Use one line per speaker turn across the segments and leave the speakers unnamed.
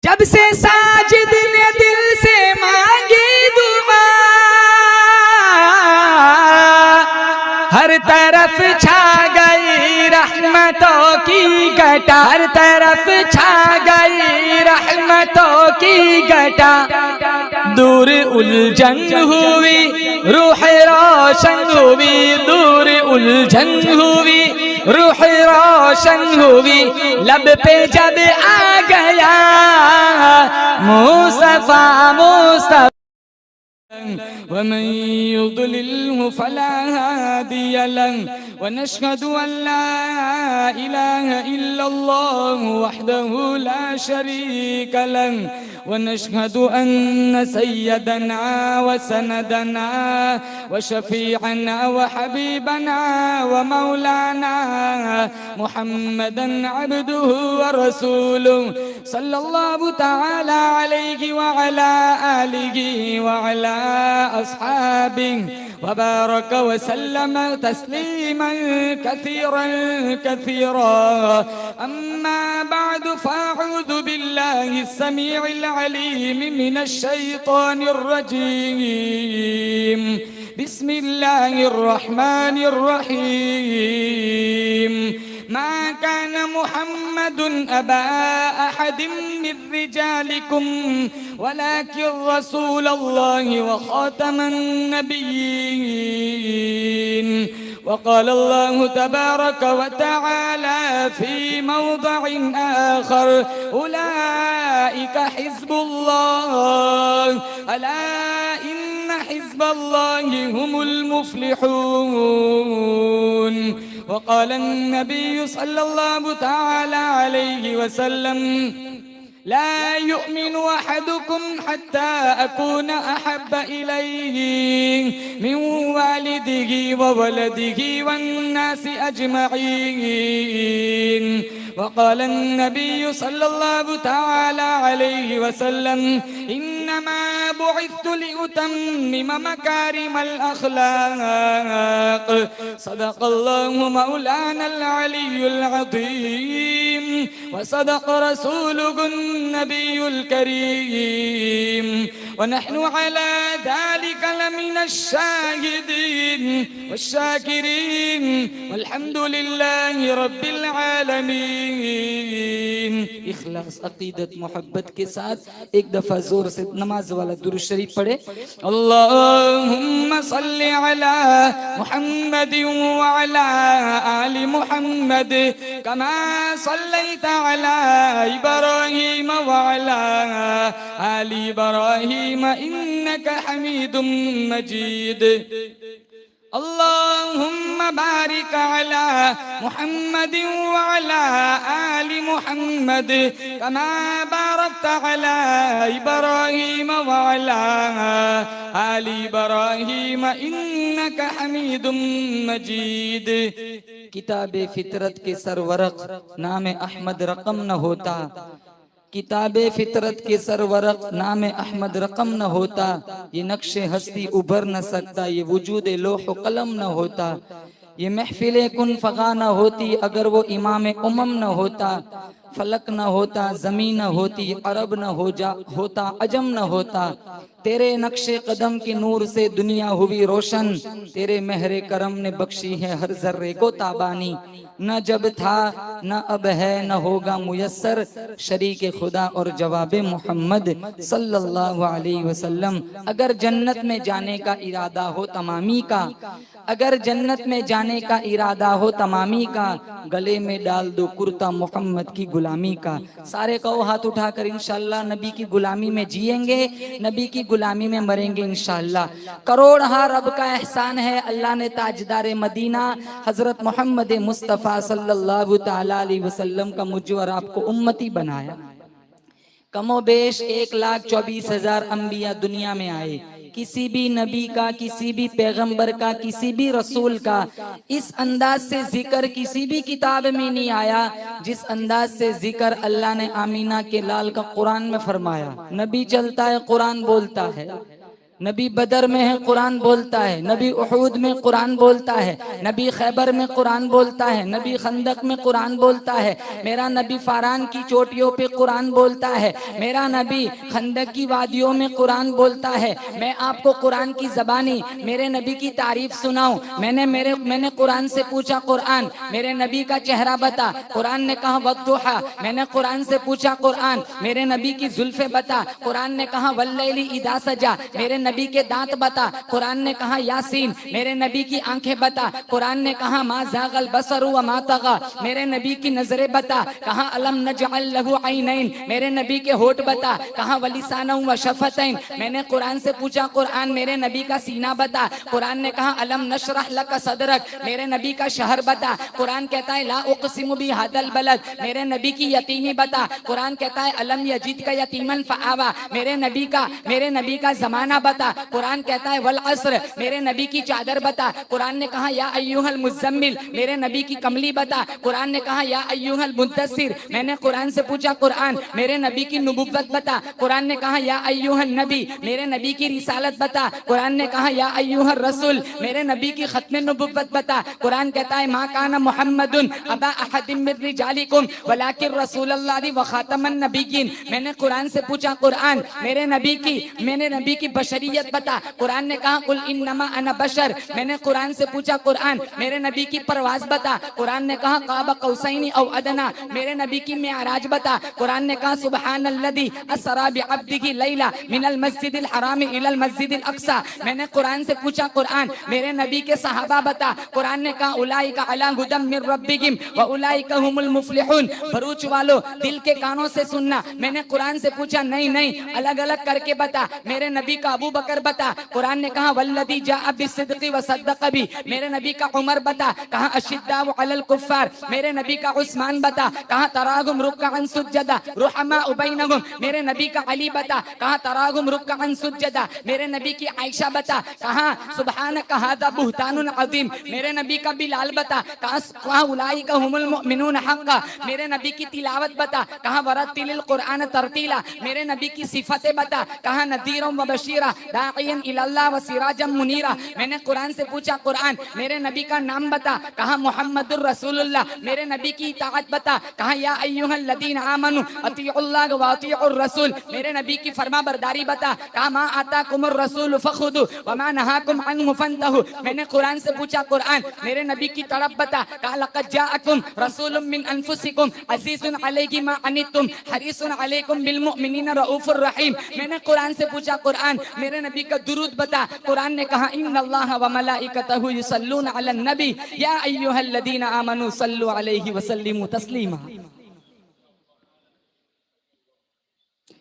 जब से साजिद ने दिल से मांगी दुआ, हर तरफ छा गई रहमतों की घटा, हर तरफ छा गई रहमतों की घटा। दूर उलझन हुई रूह रोशन हुई, दूर उलझन हुई रूह रोशन हुई। लब पे जब आ गया मुस्तफा मुस्तफा, वमन युद्लिल्हु फला हादिय लह, वनशहदु अन ला इलाहा इल्लल्लाह वहदहु ला शरीक लह, वनशहदु अन्न सय्यदना व सनदना व शफीअना व हबीबना व मौलाना मुहम्मदन अब्दुहु व रसूलुहु सल्लल्लाहु तआला अलैहि व अला आलिहि व अला अस्हाबिहि व बारक व सल्लम तस्लीमन कसीरन कसीरा। अम्मा बाद फ़अऊज़ु बिल्लाहि अस्समीइल अलीम मिनश शैतानिर रजीम। बिस्मिल्लाहिर रहमानिर रहीम। मा कान मुहम्मदुन अबा अहदिम मिन रिजालिकुम वलाकिन रसूलल्लाहि व खातमन नबिय्यीन। वक़ाल अल्लाहु तबारक व तआला फी मौदिअन आखर, उलाइका हिज़्बुल्लाह अला इन्न हिज़्बल्लाहि हुमुल मुफ्लिहून। वक़ाल अन्नबिय्यु सल्लल्लाहु तआला अलैहि वसल्लम, ला युमिनु अहदुकुम हत्ता अकूना अहब्ब इलैहि मिन वालिदिही व वलदिही वन्नासि अजमईन। वक़ाल अन्नबिय्यु सल्लल्लाहु तआला अलैहि वसल्लम, इन्नमा बुइस्तु लिउतम्मिम मकारिमल अख़लाक़। सदक़ल्लाहु मौलानल अलियुल अज़ीम व सदक़ रसूलुहुन नबियुल करीम व नहनु अला ज़ालिका लमिनश शाहिदीन वश्शाकिरीन वल्हम्दुलिल्लाहि रब्बिल आलमीन। इखलास, अक़ीदत, मोहब्बत के साथ एक दफ़ा ज़ोर से नमाज वाला दुरूद शरीफ पढ़े। अल्लाहुम्मा सल्लि अला मुहम्मदिन व अला आलि मुहम्मद कमा सल्लैता अला इब्राहीम व अला आलि इब्राहीम इन्नका हमीदुम मजीद। अल्लाहुम्मा बारिक अला मुहम्मदिन व अला आलि मुहम्मद कमा बारकता अला इब्राहीम व अला आलि इब्राहीम इन्नका हमीदुम मजीद। किताबे फितरत के सरवरक नाम अहमद रकम न होता, किताबे फितरत के सरवरक नाम अहमद रकम न होता, ये नक्शे हस्ती उभर न सकता, ये वजूद लोह कलम न होता, ये महफिले कुन फगा न होती अगर वो इमाम उमम न होता। फलक न होता, जमीन न होती, अरब न होता, अजम न होता। तेरे नक्शे कदम के नूर से दुनिया हुई रोशन, तेरे मेहरे करम ने बख्शी है हर जर्रे को ताबानी। न जब था न अब है न होगा मुयस्सर, शरीक खुदा और जवाब मोहम्मद सल्लल्लाहु अलैहि वसल्लम। अगर जन्नत में जाने का इरादा हो तमामी का, अगर जन्नत में जाने का इरादा हो तमामी का, गले में डाल दो कुर्ता मोहम्मद की गुलामी का। सारे कहो हाथ उठाकर इंशाअल्लाह नबी की गुलामी में जिएंगे, नबी की गुलामी में मरेंगे इंशाअल्लाह। करोड़ हा रब का एहसान है, अल्लाह ने ताजदार मदीना हजरत मोहम्मद मुस्तफ़ा सल्लल्लाहु तआला अलैहि वसल्लम का मुझे और आपको उम्मती बनाया। कमो बेश 1,24,000 अंबिया दुनिया में आए, किसी भी नबी का, किसी भी पैगंबर का, किसी भी रसूल का इस अंदाज से जिक्र किसी भी किताब में नहीं आया जिस अंदाज से जिक्र अल्लाह ने आमीना के लाल का कुरान में फरमाया। नबी चलता है, कुरान बोलता है।
नबी बदर में है कुरान बोलता है, नबी उहूद में कुरान बोलता है, नबी खैबर में कुरान बोलता है, नबी खंदक में कुरान बोलता है, मेरा नबी फारान की चोटियों पे कुरान बोलता है, मेरा नबी खंदक की वादियों में कुरान बोलता है। मैं आपको कुरान की ज़बानी मेरे नबी की तारीफ सुनाऊं? मैंने कुरान से पूछा, कुरान मेरे नबी का चेहरा बता। कुरान ने कहा वद्दुहा। मैंने कुरान से पूछा, कुरान मेरे नबी की जुल्फे बता। कुरान ने कहा वल्लैली इदा सजा। मेरे नबी के दांत बता। कुरान ने कहा यासीन। मेरे नबी की आंखें बता। कुरान ने कहा मा ज़ागल बसरु व मा तगा। मेरे नबी की नजरें बता। कहा अलम नजअल लहु ऐनैन। मेरे नबी के होठ बता। कहा वलिसाना व शफतैन। मैंने कुरान से पूछा, कुरान मेरे नबी का सीना बता। कुरान ने कहा अलम नशरह लक सदरक। मेरे नबी का शहर बता। कुरान कहता है ला उक़सिमु बिहादल बलद। मेरे नबी की यतीमी बता। कुरान कहता है अलम यजिद का यतीमन फआवा। मेरे नबी का जमाना बता। कुरान कहता है वल अस्र। मेरे नबी की चादर बता। कुरान ने कहा या अय्युहल मुज़म्मिल। मेरे नबी की कमली बता। कुरान ने कहा या अय्युहल मुद्दस्सिर। मैंने कुरान से पूछा, कुरान मेरे नबी की नबुव्वत बता। कुरान ने कहा या अय्युहल नबी। मेरे नबी की रिसालत बता। कुरान ने कहा या अय्युहर रसूल। मेरे नबी की खत्म नबुव्वत बता। कुरान कहता है मा काना मुहम्मदुन अबा अहदिम मिन रिजालिकुम वलाकिन रसूलुल्लाहि व खातमन नबिय्यिन। मैंने कुरान से पूछा, कुरान मेरे नबी की बशरियत बता। कुरान ने कहा कुल इन्नमा अना बशर। मैंने कुरान से पूछा, कुरान मेरे नबी की परवाज बता। कुरान ने कहा काबा कौसैनी औ अदना। मेरे नबी की मेराज बता। कुरान ने कहा सुब्हानल्लज़ी अस्रा बिअब्दिही लैला मिनल मस्जिदिल हरामी इलल मस्जिदिल अक्सा। मैंने कुरान से पूछा, कुरान मेरे नबी के सहाबा बता। कुरान ने कहा उलाइका अला हुदम मिर रब्बिहिम व उलाइका हुमुल मुफ्लिहून। भरूच वालों दिल के कानों से सुनना। मैंने कुरान से पूछा, नहीं अलग अलग करके बता। मेरे नबी का अबू बकर बता। कुरान ने कहा वल्लदी जाअ बिस्सिद्क़ि व सद्दक़ बि। मेरे नबी का उमर बता। कहा अशिद्दाउ अलल कुफ़्फ़ार। मेरे नबी का उस्मान बता। कहा तरागुम रुक्अन सुज्जदा रुहमाउ बैनहुम। मेरे नबी का अली बता। कहा तरागुम रुक्अन सुज्जदा। मेरे नबी की आयशा बता। कहा सुब्हानक हाज़ा बुहतानुन अज़ीम। मेरे नबी का बिलाल बता। कहा उलाइका हुमुल मुमिनून हक़्क़ा। मेरे नबी की तिलावत बता। कहा वरत्तिलिल कुरआन तरतीला। मेरे नबी की सिफतें बता। कहा नज़ीरम व बशीरा दाइयन इलल्लाह व सिराजम मुनीरा। मैंने कुरान से पूछा, कुरान मेरे नबी का नाम बता। कहा मुहम्मदुर रसूलुल्लाह। मेरे नबी की इताअत बता। कहा या अय्युहल लदीना आमनु अतीउल्लाह व अतीउर रसूल। मेरे नबी की फरमाबरदारी बता। कहा मा आताकुमुर रसूल फखुदु व मा नहाकुम अन्हु फंतहु। मैंने कुरान से पूछा, कुरान मेरे नबी की तड़प बता। कहा लक़द जाअकुम रसूलुम मिन अनफुसिकुम अज़ीज़ुन अलैहि मा अनित्तुम हरीसुन अलैकुम बिल मुमिनीना रऊफुर रहीम। मैंने कुरान से पूछा, कुरान मेरे नबी का दुरूद बता। कुरान ने कहा इन्नल्लाह व मलाइकतहु युसल्लूना अलन नबी या अय्युहल्लज़ीना आमनू सल्लु अलैहि व सल्लिमू तस्लीमा।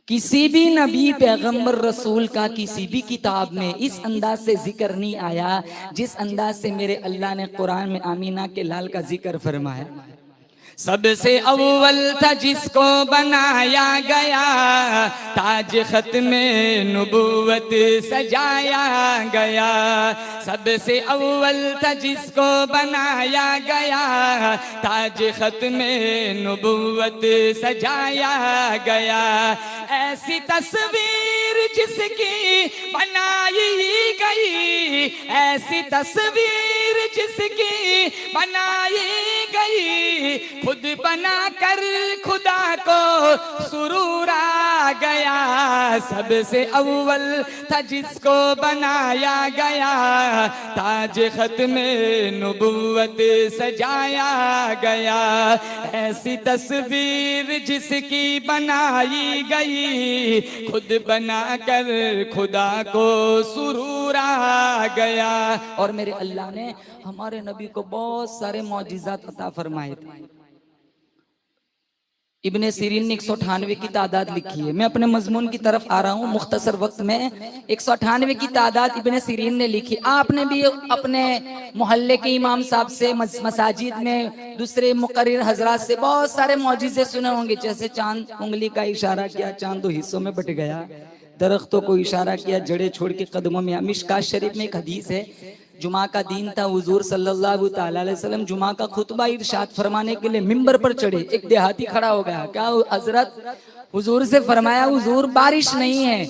किसी भी नबी पैगंबर रसूल का किसी भी किताब में इस अंदाज से जिक्र नहीं आया जिस अंदाज से मेरे अल्लाह ने कुरान में आमीना के लाल का जिक्र फरमाया। सबसे अव्वल था जिसको बनाया गया, ताज खत्मे नबूवत सजाया गया। सबसे अव्वल था जिसको बनाया गया, ताज खत्मे नबूवत सजाया गया। ऐसी तस्वीर जिसकी बनाई गई, ऐसी तस्वीर जिसकी बनाई गई, खुद बना कर खुदा को सुरूर आ गया। सबसे अव्वल था जिसको बनाया गया, ताज खत्मे नबुव्वत सजाया गया। ऐसी तस्वीर जिसकी बनाई गई, खुद बना कर खुदा को सुरूर आ गया। और मेरे अल्लाह ने हमारे नबी को बहुत सारे मौजिज़ात अता फरमाए थे। इब्ने सीरीन ने 198 की तादाद लिखी है। मैं अपने मजमून की तरफ आ रहा हूँ मुख्तसर वक्त में। 198 की तादाद इब्ने सीरीन ने लिखी। आपने भी अपने मोहल्ले के इमाम साहब से, मसाजिद में दूसरे मुकर्रिर हजरात से बहुत सारे मौजिज़े सुने होंगे। जैसे चांद उंगली का इशारा किया, चांद दो हिस्सों में बट गया, दरख्तों को इशारा किया, जड़े छोड़ के कदमों में। मिशकात शरीफ में एक हदीस है, जुमा का दिन था, हुजूर सल्लल्लाहु ताला अलैहि वसल्लम जुमा का खुतबा इरशाद फरमाने के लिए मिंबर पर चढ़े। एक देहाती खड़ा हो गया, क्या हजरत? हुजूर से फरमाया, हुजूर बारिश नहीं है।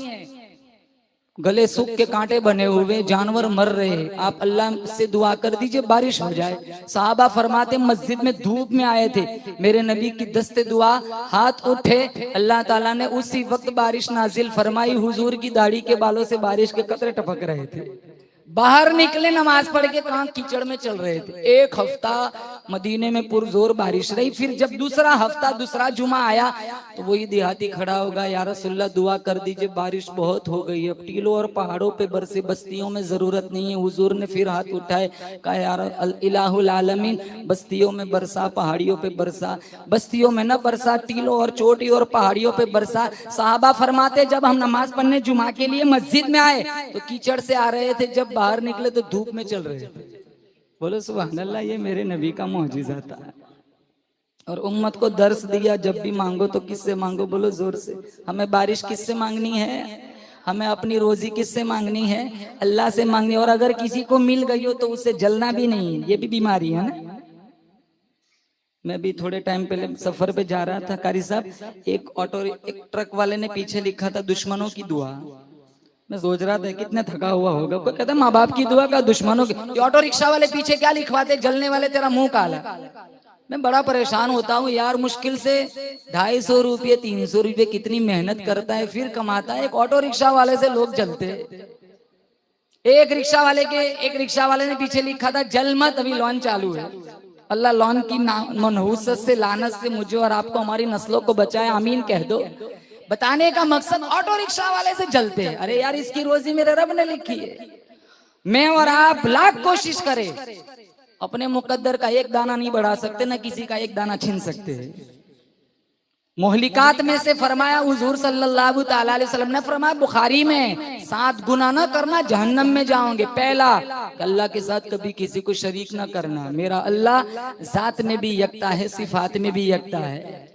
गले सूख के कांटे बने हुए, जानवर मर रहे, आप अल्लाह से दुआ कर दीजिए बारिश हो जाए। साहबा फरमाते मस्जिद में धूप में आए थे, मेरे नबी की दस्ते दुआ, हाथ उठे, अल्लाह ताला ने उसी वक्त बारिश नाजिल फरमाई। हुजूर की दाढ़ी के बालों से बारिश के कतरे टपक रहे थे। बाहर निकले नमाज पढ़ के, कहां कीचड़ में चल रहे थे। एक हफ्ता मदीने में पुरजोर बारिश रही। फिर जब दूसरा हफ्ता, दूसरा जुमा आया तो वही देहाती खड़ा होगा, या रसूलल्लाह दुआ कर दीजिए बारिश बहुत हो गई, अब टीलों और पहाड़ों पे बरसे, बस्तियों में जरूरत नहीं है। हुजूर ने फिर हाथ उठाए, कहा यार इलाहुल आलमीन, बस्तियों में बरसा, पहाड़ियों पे बरसा, बस्तियों में न बरसा, टीलों और चोटी और पहाड़ियों पे बरसा। साहबा फरमाते जब हम नमाज पढ़ने जुमा के लिए मस्जिद में आए तो कीचड़ से आ रहे थे, जब बाहर निकले तो धूप में चल रहे थे। बोलो सुभान अल्लाह, ये मेरे नबी का मौजिज़ा था। और उम्मत को दर्श दिया, जब भी मांगो तो किससे मांगो, बोलो जोर से। हमें बारिश किससे मांगनी है? हमें अपनी रोजी किससे मांगनी है? अल्लाह से मांगनी है। और अगर किसी को मिल गई हो तो उससे जलना भी नहीं है, ये भी बीमारी है ना। मैं भी थोड़े टाइम पहले सफर पे जा रहा था, कारी साहब, एक ट्रक वाले ने पीछे लिखा था दुश्मनों की दुआ। मैं सोच रहा था कितना थका हुआ होगा। कोई कहता माँ बाप की दुआ का, दुश्मनों की। ऑटो रिक्शा वाले पीछे क्या लिखवाते, जलने वाले तेरा मुंह काला। मैं बड़ा परेशान होता हूँ यार, मुश्किल से 250 रुपये 300 रुपये कितनी मेहनत करता है, फिर कमाता है। एक ऑटो रिक्शा वाले से लोग जलते। एक रिक्शा वाले ने पीछे लिखा था जल मत, अभी लॉन चालू है। अल्लाह लॉन की मनहूसत से, लानत से मुझे और आपको, हमारी नस्लों को बचाए, आमीन कह दो। बताने का मकसद ऑटो रिक्शा वाले से जलते हैं। अरे यार, इसकी रोजी मेरे रब ने लिखी है। मैं और आप लाख कोशिश करें, अपने मुकद्दर का एक दाना नहीं बढ़ा सकते, ना किसी का एक दाना छीन सकते हैं। मोहलिकात में से फरमाया हुजूर सल्लल्लाहु ताला अलैहि वसल्लम ने फरमाया बुखारी में, 7 गुनाह ना करना जहन्नम में जाओगे। पहला, अल्लाह के साथ कभी किसी को शरीक ना करना। मेरा अल्लाह जात में भी यकता है, सिफात में भी यकता है।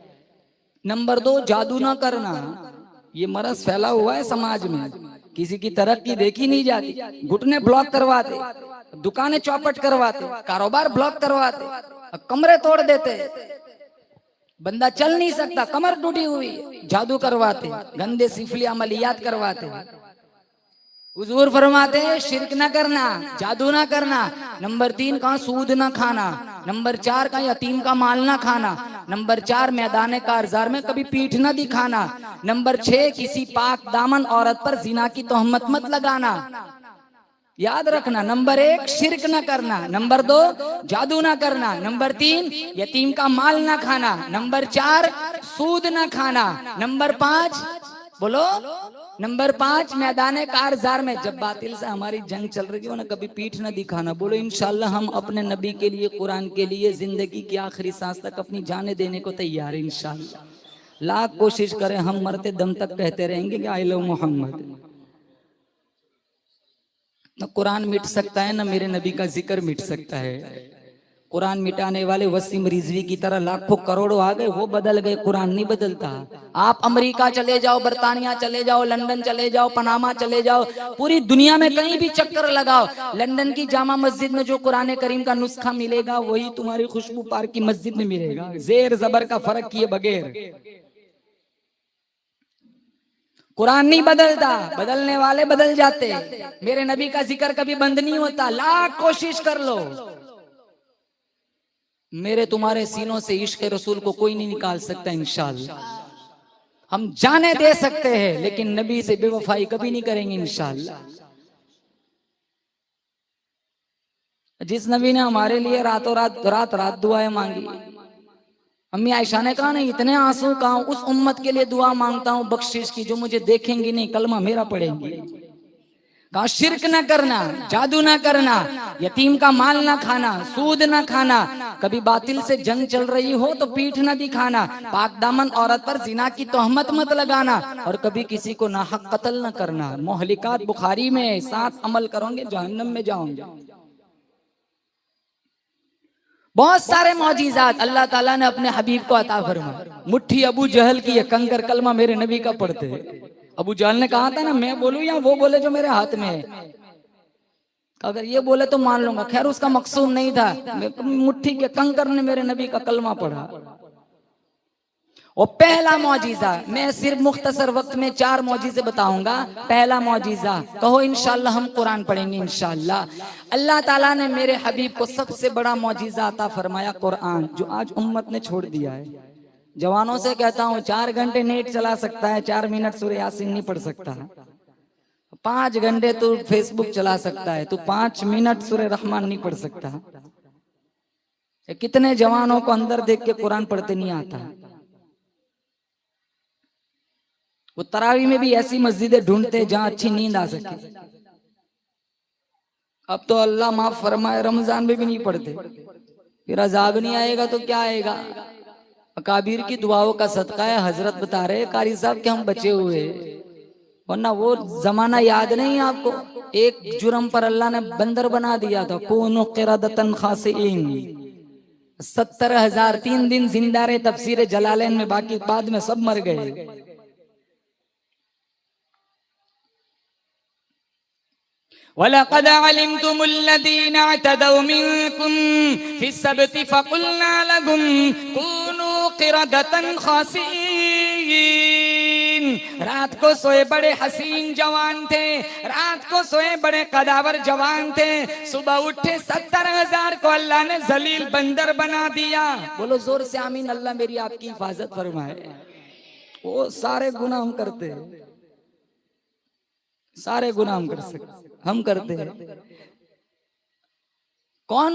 नंबर 2, जादू ना करना। ये मरज फैला हुआ है समाज में, किसी की तरक्की देखी नहीं जाती। घुटने ब्लॉक करवाते, दुकानें चौपट करवाते, कारोबार ब्लॉक करवाते, कमरे तोड़ देते, बंदा चल नहीं सकता, कमर टूटी हुई, जादू करवाते, गंदे सिफली अमलियात करवाते। हुजूर फरमाते हैं शिरक ना करना, जादू ना करना। नंबर 3, कहाँ सूद ना खाना। नंबर 4, कहाँ यतीम का माल ना खाना। नंबर 4, मैदान कारजार में कभी पीठ ना दिखाना। नंबर 6, किसी पाक दामन औरत पर जिना की तोहमत मत लगाना। याद रखना, नंबर 1 शिरक ना करना, नंबर 2 जादू ना करना, नंबर 3 यतीम का माल ना खाना, नंबर 4 सूद ना खाना, नंबर 5 बोलो, नंबर 5 मैदान कारजार में जब बातिल से हमारी जंग चल रही हो ना, कभी पीठ ना दिखाना। बोलो इंशाल्लाह हम अपने नबी के लिए, कुरान के लिए जिंदगी की आखिरी सांस तक अपनी जानें देने को तैयार है इंशाल्लाह। लाख कोशिश करें, हम मरते दम तक कहते रहेंगे कि आई लव मोहम्मद। न कुरान मिट सकता है, न मेरे नबी का जिक्र मिट सकता है। कुरान मिटाने वाले वसीम रिजवी की तरह लाखों करोड़ों आ गए, वो बदल गए, कुरान नहीं बदलता। आप अमेरिका चले जाओ, बर्तानिया चले जाओ, लंदन चले जाओ, पनामा चले जाओ, पूरी दुनिया में कहीं भी चक्कर लगाओ, लंदन की जामा मस्जिद में जो कुरान करीम का नुस्खा मिलेगा वही तुम्हारी खुशबू पार्क की मस्जिद में मिलेगा, जेर जबर का फर्क किए बगैर। कुरान नहीं बदलता, बदलने वाले बदल जाते। मेरे नबी का जिक्र कभी बंद नहीं होता, लाख कोशिश कर लो। मेरे तुम्हारे सीनों से इश्क रसूल को कोई नहीं निकाल सकता इंशाअल्लाह। हम जाने दे सकते हैं लेकिन नबी से बेवफाई कभी नहीं करेंगे इंशाअल्लाह। जिस नबी ने हमारे लिए रातों रात दुआएं मांगी, अम्मी आयशा ने कहा नहीं, इतने आंसू कहा, उस उम्मत के लिए दुआ मांगता हूं बख्शिश की जो मुझे देखेंगी नहीं, कलमा मेरा पढ़ेंगी। कहा शिरक ना करना, जादू ना करना, यतीम का माल ना खाना, सूद ना खाना, कभी बातिल से जंग चल रही हो तो पीठ ना दिखाना, पाक दामन औरत पर जिना की तोहमत मत लगाना, और कभी किसी को नाहक कत्ल ना करना। मोहलिकात बुखारी में 7 अमल करोगे जहन्नम में जाओगे। बहुत सारे मौजिज़ात अल्लाह ताला ने अपने हबीब को अता फरमाया। मुट्ठी अबू जहल की, कंकर कलमा मेरे नबी का पढ़ते हैं। अबू जहल ने कहा था ना, मैं बोलूं या वो बोले जो मेरे हाथ में है, अगर ये बोले तो मान लूंगा, खैर उसका मकसूद नहीं था। मुट्ठी के कंकर ने मेरे नबी का कलमा पढ़ा। और पहला मौजीजा, मैं सिर्फ मुख्तसर वक्त में 4 मौजीजे बताऊंगा। पहला मौजीजा, कहो इंशाल्लाह हम कुरान पढ़ेंगे इंशाल्लाह। अल्लाह ताला ने मेरे हबीब को सबसे बड़ा मौजीजा अता फरमाया कुरान, जो आज उम्मत ने छोड़ दिया है। जवानों से कहता हूँ 4 घंटे नेट चला सकता है, 4 मिनट सूरह यासीन नहीं पढ़ सकता है। 5 घंटे तू फेसबुक चला सकता है, तू 5 मिनट सूरह रहमान नहीं पढ़ सकता। कितने जवानों को अंदर देख के कुरान पढ़ते नहीं आता। वो तरावी में भी ऐसी मस्जिदें ढूंढते जहां अच्छी नींद आ सके। अब तो अल्लाह माफ फरमाए रमजान में भी नहीं पढ़ते, फिर अजाब नहीं आएगा तो क्या आएगा। अकाबीर की दुआओं का सदका है। हजरत बता रहे कारी साहब के हम बचे हुए, वरना वो जमाना याद नहीं आपको। एक जुर्म पर अल्लाह ने बंदर बना दिया था, कूनु क़िरदतन खासिईन। 70,000 3 दिन जिंदा रहे तफसीर जलालैन में, बाकी बाद में सब मर गए।
वलक़द अलिमतुमुल्लज़ीना अतदौ मिनकुम फ़िस्सब्ति फ़क़ुलना लहुम कूनू क़िरदतन ख़ासिईन। रात को सोए बड़े हसीन जवान थे, रात को सोए बड़े कदावर जवान थे, सुबह उठे 70,000 को अल्लाह ने जलील बंदर बना दिया।
बोलो जोर से आमीन। अल्लाह मेरी आपकी हिफाजत फरमाए। वो सारे गुनाह हम करते हैं, सारे गुनाह हम करते हैं। कौन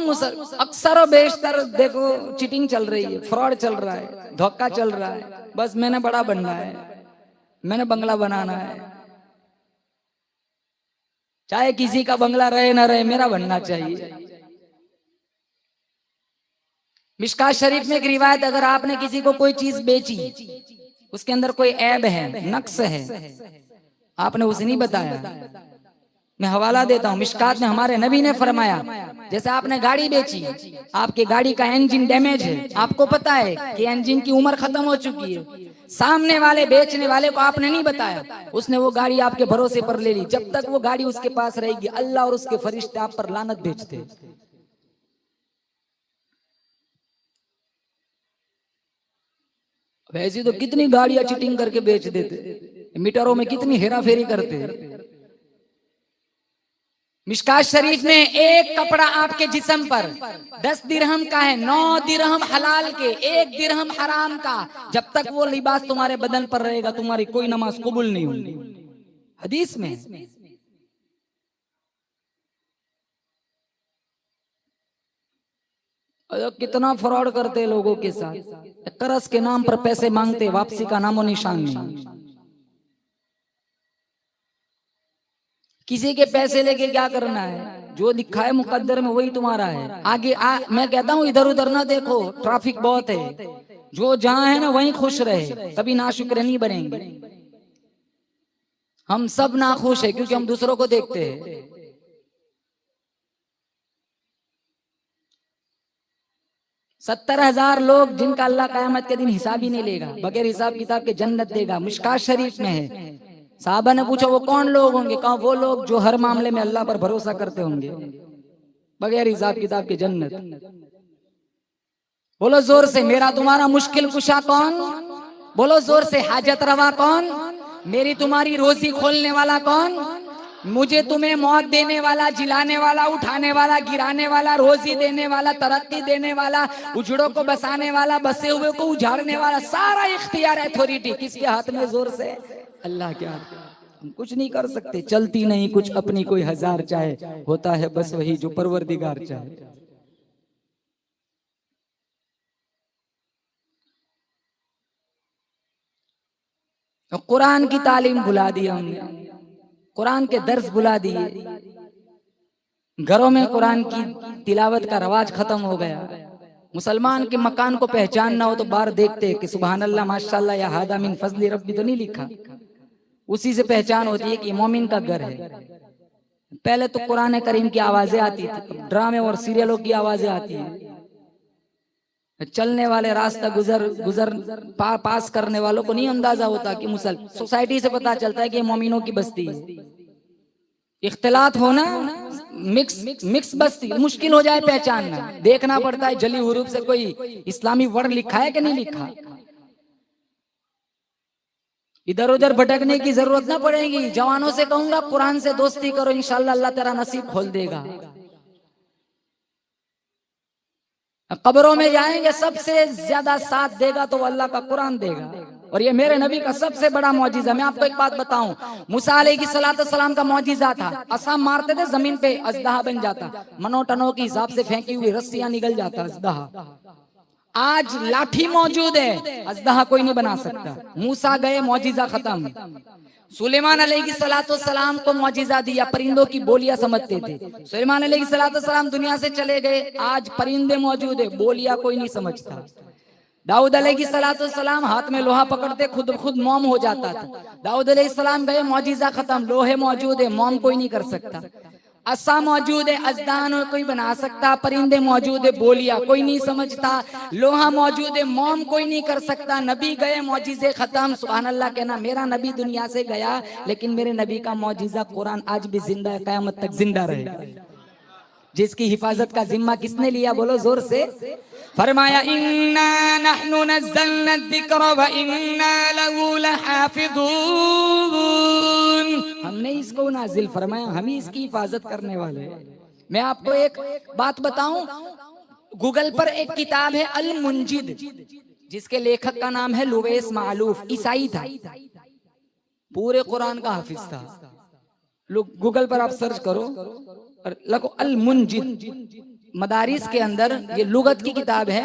अक्सर और बेशतर देखो चीटिंग चल रही है, फ्रॉड चल रहा है, धोखा चल रहा है। बस मैंने बड़ा बनना है, मैंने बंगला बनाना है, चाहे किसी का बंगला रहे ना रहे, मेरा बनना चाहिए। मिशकात शरीफ में एक रिवायत, अगर आपने किसी को कोई चीज बेची, उसके अंदर कोई ऐब है, नक्स है, आपने उसे नहीं बताया, मैं हवाला देता हूँ। मिशकात में हमारे नबी ने फरमाया, जैसे आपने गाड़ी बेची, आपकी गाड़ी का इंजन डैमेज है, आपको पता है कि इंजन की उम्र खत्म हो चुकी है, सामने वाले बेचने वाले को आपने नहीं बताया, उसने वो गाड़ी आपके भरोसे पर ले ली। जब तक वो गाड़ी उसके पास रहेगी, अल्लाह और उसके फरिश्ते आप पर लानत भेजते। वैसे तो कितनी गाड़ियां चीटिंग करके बेच देते, मीटरों में कितनी हेरा फेरी करते। मिशकात शरीफ में एक कपड़ा आपके जिस्म पर 10 दिरहम का है, 9 दिरहम हलाल के, 1 दिरहम हराम का। जब तक वो लिबास तुम्हारे बदन पर रहेगा, तुम्हारी कोई नमाज कबूल नहीं होगी। हदीस में कितना फ्रॉड करते लोगों के साथ, कर्ज के नाम पर पैसे मांगते, वापसी का नामो निशान नहीं। किसी के पैसे लेके क्या करना है, जो लिखा है मुकद्दर में वही तुम्हारा है। आगे मैं कहता हूँ इधर उधर ना देखो, ट्रैफिक बहुत है, जो जहां है ना वहीं खुश रहे, कभी नाशुक्र नहीं बनेंगे। हम सब नाखुश है क्योंकि हम दूसरों को देखते हैं। 70,000 लोग जिनका अल्लाह क़यामत के दिन हिसाब ही नहीं लेगा, बगैर हिसाब किताब के जन्नत देगा। मिशकात शरीफ में है, साहबा ने पूछा वो कौन लोग होंगे, कहा वो लोग जो हर मामले में अल्लाह पर भरोसा करते होंगे, बगैर हिसाब किताब के जन्नत। बोलो जोर से, मेरा तुम्हारा मुश्किल कुशा कौन? बोलो जोर से, हाजत रवा कौन? मेरी तुम्हारी रोजी खोलने वाला कौन? मुझे तुम्हें मौत देने वाला, जिलाने वाला, उठाने वाला, गिराने वाला, रोजी देने वाला, तरक्की देने वाला, उजड़ों को बसाने वाला, बसे हुए को उजाड़ने वाला, सारा इख्तियार अथॉरिटी किसके हाथ में? जोर से, अल्लाह के हाथ। हम कुछ नहीं कर सकते, चलती नहीं कुछ अपनी कोई हजार चाहे, होता है बस वही जो परवरदिगार चाहे। कुरान की तालीम भुला दी हमने, कुरान के दर्स भुला दिए, घरों में कुरान की तिलावत का रवाज खत्म हो गया। मुसलमान के मकान को पहचानना हो तो बाहर देखते हैं कि सुभान अल्लाह माशाल्लाह या हादा मिन फजली रब्बी तो नहीं लिखा, उसी से पहचान होती है कि मोमिन का घर है। पहले तो कुरान करीम की आवाजें आती थी, ड्रामे और सीरियलों की आवाजें आती हैं। चलने वाले रास्ता गुजर पास करने वालों को नहीं अंदाजा होता कि सोसाइटी से पता चलता है कि मोमिनों की बस्ती है। इख्तिलात होना, मिक्स बस्ती, मुश्किल हो जाए पहचानना, देखना पड़ता है जली हुरूफ से कोई इस्लामी वर्ड लिखा है कि नहीं लिखा। इधर उधर भटकने की जरूरत ना पड़ेगी। जवानों से कहूंगा कुरान से दोस्ती करो, इंशाल्लाह अल्लाह तेरा नसीब खोल देगा। कब्रों में जाएंगे, सबसे ज्यादा साथ देगा तो अल्लाह का कुरान देगा। और ये मेरे नबी का सबसे बड़ा मौजिजा। मैं आपको एक बात बताऊं, मूसा अलैहिस्सलाम का मौजिजा था, असा मारते थे जमीन पे अजदहा बन जाता, मनोटनों के हिसाब से फेंकी हुई रस्सियां निकल जाता अजदहा। आज लाठी मौजूद है, अजदहा कोई नहीं बना सकता। मूसा गए, मौजिजा खत्म। सुलेमान अलैहिस्सलाम को मौजिजा दिया, परिंदों की बोलियां समझते थे। सुलेमान अलैहिस्सलाम दुनिया से चले गए, आज परिंदे मौजूद है, बोलियां कोई नहीं समझता। दाऊद अलैहिस्सलाम हाथ में लोहा पकड़ते, खुद खुद मोम हो जाता था। दाऊद अलैहिस्सलाम गए, मौजिजा खत्म, लोहे मौजूद है, मोम कोई नहीं कर सकता। असा मौजूद है, अजदान कोई बना सकता, परिंदे मौजूद है, बोलिया कोई नहीं समझता, लोहा मौजूद है, मोम कोई नहीं कर सकता। नबी गए, मौजिजे खत्म। सुभान अल्लाह कहना, मेरा नबी दुनिया से गया, लेकिन मेरे नबी का मौजिजा कुरान आज भी जिंदा है, कयामत तक जिंदा रहेगा। जिसकी हिफाजत का जिम्मा किसने लिया, बोलो जोर से। फरमाया, इन्ना नहनु नज़्ज़लना ज़िक्र व इन्ना लहू लहाफ़िज़ून। हमने इसको नाजिल फरमाया, हम ही इसकी हिफाजत करने वाले हैं। मैं आपको एक बात बताऊं, गूगल पर एक किताब है अल मुंजिद, जिसके लेखक का नाम है लुवैस मालूफ, ईसाई था, पूरे कुरान का हाफिज था। लोग गूगल पर आप सर्च करो और लगो अल मुंजिद। मदारिस के अंदर ये लुगत की किताब है,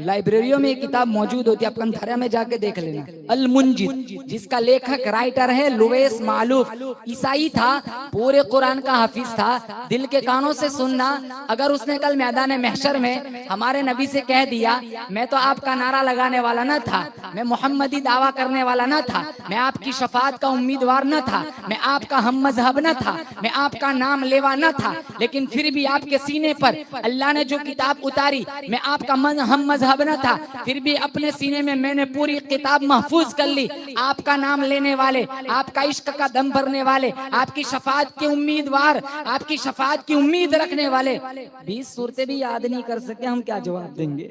लाइब्रेरियों में ये किताब मौजूद होती है, आप कंथरिया में जाके देख लेना। अल मुंजिद, जिसका लेखक राइटर है लुवैस मालूफ, ईसाई था, पूरे कुरान का हाफिज था। दिल के कानों से सुनना, अगर उसने कल मैदान महशर में हमारे नबी से कह दिया, मैं तो आपका नारा लगाने वाला न था, मैं मोहम्मदी दावा करने वाला न था, मैं आपकी शफाअत का उम्मीदवार न था, मैं आपका हम मजहब न था, मैं आपका नाम लेवा न था, लेकिन फिर भी आपके सीने पर अल्लाह ने जो किताब उतारी, मैं आपका हम मजहब न था, फिर भी अपने सीने में मैंने पूरी किताब महफूज कर ली। आपका नाम लेने वाले, आपका इश्क का दम भरने वाले, आपकी शफाअत के उम्मीदवार, आपकी शफाअत की उम्मीद रखने वाले 20 सूरतें भी याद नहीं कर सके, हम क्या जवाब देंगे?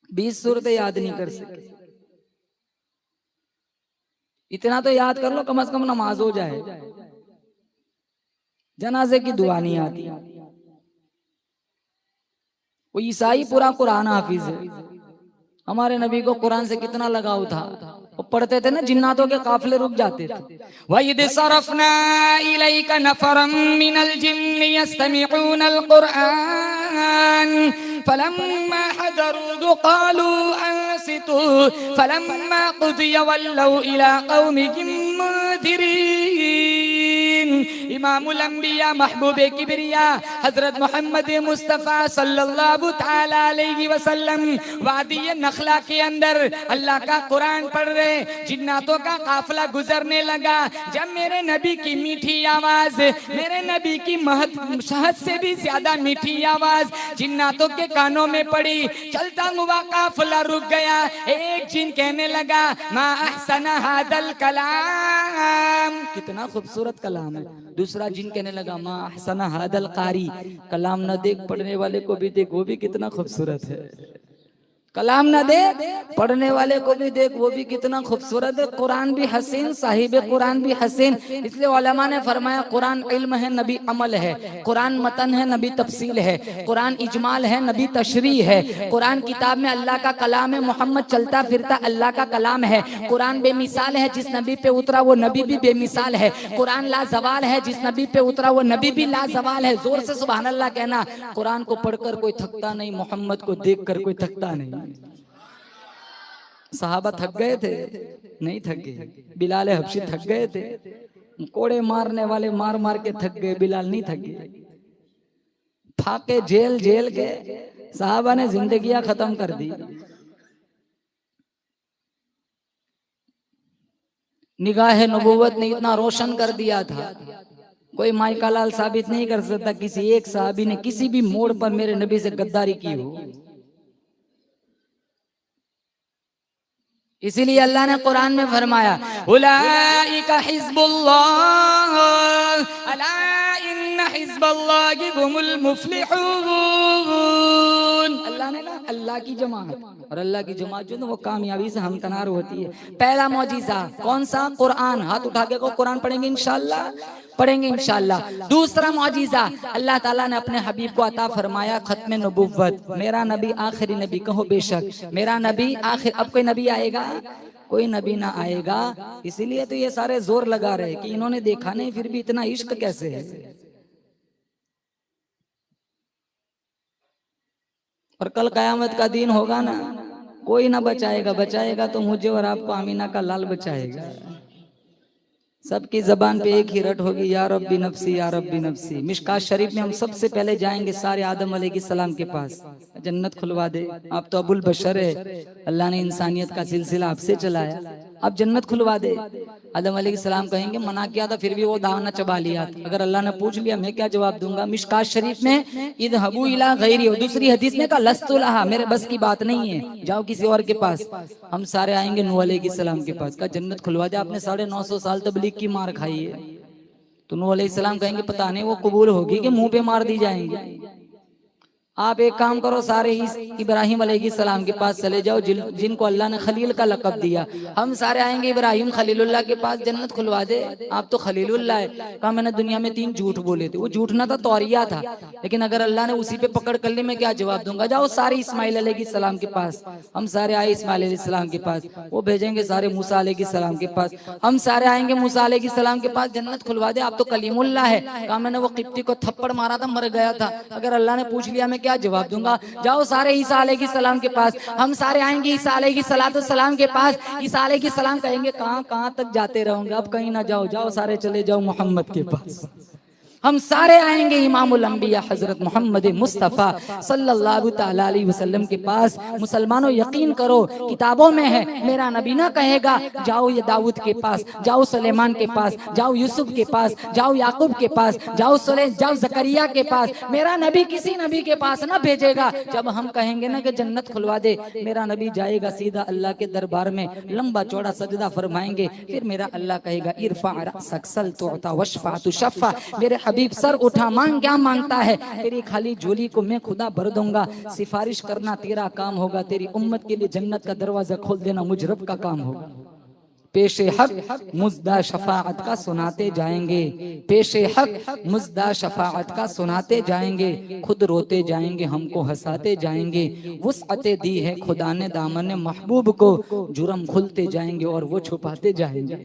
20 सूरतें याद नहीं कर सके, इतना तो याद कर लो, कम से कम नमाज हो जाए। जनाजे की दुआ नहीं आती। वो ईसाई पूरा कुरान हाफिज है। हमारे नबी को कुरान से कितना लगाव था, वो पढ़ते थे ना, जिन्नातों के काफिले रुक जाते थे।
वइद सरफना इलैका नफरम मिनल जिन्नि यस्तमिऊनल कुरआन फलम्मा हदरू क़ालू अंसितू फलम्मा क़ुदिया वल्लौ इला क़ौमिहिम मुनज़िरीन। इमामुल अंबिया महबूबे किबरिया हजरत मोहम्मद मुस्तफ़ा सल्लल्लाहु तआला अलैहि वसल्लम वादी नखला के अंदर अल्लाह का कुरान पढ़ रहे, जिन्नातों का काफिला गुजरने लगा। जब मेरे नबी की मीठी आवाज, मेरे नबी की शहद से भी ज्यादा मीठी आवाज जिन्नातों के कानों में पड़ी, चलता हुआ काफिला रुक गया। एक जिन कहने लगा, मा अहसना हादल कलाम, कितना खूबसूरत कलाम है। दूसरा जिन कहने लगा, मा अहसना हादल कारी, कलाम न देख पढ़ने वाले को भी देख, वो भी कितना खूबसूरत है। कलाम न दे पढ़ने वाले को भी देख, वो भी कितना खूबसूरत है। कुरान भी हसीन, साहिब कुरान भी हसीन। इसलिए उलमा ने फरमाया, कुरान इल्म है, नबी अमल है। कुरान मतन है, नबी तफसील है। कुरान इजमाल है, नबी तशरी है। कुरान किताब में अल्लाह का कलाम है, मोहम्मद चलता फिरता अल्लाह का कलाम है। कुरान बेमिसाल है, जिस नबी पे उतरा वो नबी भी बेमिसाल है। कुरान लाजवाल है, जिस नबी पे उतरा वो नबी भी लाजवाल है। जोर से सुभान अल्लाह कहना। कुरान को पढ़कर कोई थकता नहीं, मोहम्मद को देखकर कोई थकता नहीं। सहाबा थक गए थे? नहीं थक गए। बिलाल हबशी थक गए थे? कोड़े मारने वाले मार मार के थक गए, बिलाल नहीं थक गए। फाके जेल जेल के सहाबा ने जिंदगियां खत्म कर दी। निगाह नबूवत ने इतना रोशन कर दिया था, कोई माइका लाल साबित नहीं कर सकता किसी एक साहबी ने किसी भी मोड़ पर मेरे नबी से गद्दारी की हो। इसीलिए अल्लाह ने कुरान में फरमाया, उलाइका हिज़्बुल्लाह अला इन्न हिज़्बल्लाहि हुमुल मुफ्लिहून।
अल्लाह ने ना अल्लाह की जमात, और अल्लाह की जमात जो है वो कामयाबी से हमकनार होती है। पहला मौजिजा कौन सा? कुरान। हाथ उठा के को कुरान पढ़ेंगे इंशाअल्लाह, पढ़ेंगे इंशाअल्लाह। दूसरा मौजिजा अल्लाह ताला ने अपने हबीब को अता फरमाया खत्म नबुव्वत। मेरा नबी आखिरी नबी, कहो बेशक मेरा नबी आखिर। अब कोई नबी आएगा? कोई नबी ना आएगा। इसीलिए तो ये सारे जोर लगा रहे कि इन्होंने देखा नहीं फिर भी इतना इश्क कैसे है। और कल कयामत का दिन होगा ना, कोई ना बचाएगा, बचाएगा तो मुझे और आपको आमीना का लाल बचाएगा। सबकी जबान पे एक ही रट होगी, या रब्बी नफ्सी या रब्बी नफ्सी। मिशकात शरीफ में हम सबसे पहले जाएंगे सारे आदम अलैहिस्सलाम के पास, जन्नत खुलवा दे। आप तो अबुल बशर है, अल्लाह ने इंसानियत का सिलसिला आपसे चलाया, आप जन्नत खुलवा दे। आदम अलैहिस्सलाम कहेंगे मना किया था फिर भी वो दाना चबा लिया। अगर अल्लाह ने पूछ लिया मैं क्या जवाब दूंगा? मिशकात शरीफ में इदहबू इला गैरी, दूसरी हदीस में कहा लस्तु लहा, मेरे बस की बात नहीं है, जाओ किसी और के पास। हम सारे आएंगे नूह अलैहिस्सलाम के पास, का जन्नत खुलवा दे, आपने 950 साल तबलीग की मार खाई है। तो नूह अलैहिस्सलाम कहेंगे पता नहीं वो कबूल होगी कि मुंह पे मार दी जाएंगे। आप एक काम करो, सारे ही इब्राहिम अलैहिस्सलाम के पास चले जाओ, जिनको अल्लाह ने खलील का लक़ब दिया। हम सारे आएंगे इब्राहिम खलीलुल्लाह के पास, जन्नत खुलवा दे, आप तो खलीलुल्लाह है। कहा मैंने दुनिया में 3 झूठ बोले थे, वो झूठ ना था तौरिया था, लेकिन अगर अल्लाह ने उसी पे पकड़ कर ली मैं क्या जवाब दूंगा? जाओ सारे इस्माइल अलैहिस्सलाम के पास। हम सारे आए इस्माइल अलैहिस्सलाम के पास, वो भेजेंगे सारे मूसा अलैहिस्सलाम के पास। हम सारे आएंगे मूसा अलैहिस्सलाम के पास, जन्नत खुलवा दे, आप तो कलीमुल्लाह है। कहा मैंने वो किप्ती को थप्पड़ मारा था, मर गया था, अगर अल्लाह ने पूछ लिया मैं क्या जवाब दूंगा? जाओ सारे ईसा अलैहिस्सलाम के पास। हम सारे आएंगे ईसा अलैहिस्सलाम के पास। ईसा अलैहिस्सलाम कहेंगे कहां तक जाते रहोगे, अब कहीं ना जाओ, जाओ सारे चले जाओ मोहम्मद के पास। हम सारे आएंगे इमामुल अंबिया हजरत मोहम्मद मुस्तफ़ा सल्लल्लाहु तआला अलैहि वसल्लम के पास। मुसलमानों यकीन करो किताबों में है, मेरा नबी ना कहेगा जाओ ये दाऊद के पास, जाओ सुलेमान के पास, जाओ यूसुफ के पास, जाओ याकूब के पास, जाओ जकरिया के पास। मेरा नबी किसी नबी के पास ना भेजेगा। जब हम कहेंगे ना कि जन्नत खुलवा दे, मेरा नबी जाएगा सीधा अल्लाह के दरबार में, लंबा चौड़ा सजदा फरमाएंगे, फिर मेरा अल्लाह कहेगा इरफा रअसक सल तुअता वशफा तुशफ़ा। मेरे हबीब सर उठा, मांग, क्या मांगता है? तेरी खाली झोली को मैं खुदा भर दूंगा, सिफारिश करना तेरा काम होगा, तेरी उम्मत के लिए जन्नत का दरवाजा खोल देना मुझ रब का काम होगा। पेशे हक मुज्दा शफाअत का सुनाते जाएंगे, पेशे हक मुज्दा शफाअत का सुनाते जाएंगे, खुद रोते जाएंगे हमको हंसाते जाएंगे। वुसअते दी है खुदा ने दामन महबूब को, जुर्म खुलते जाएंगे और वो छुपाते जाएंगे।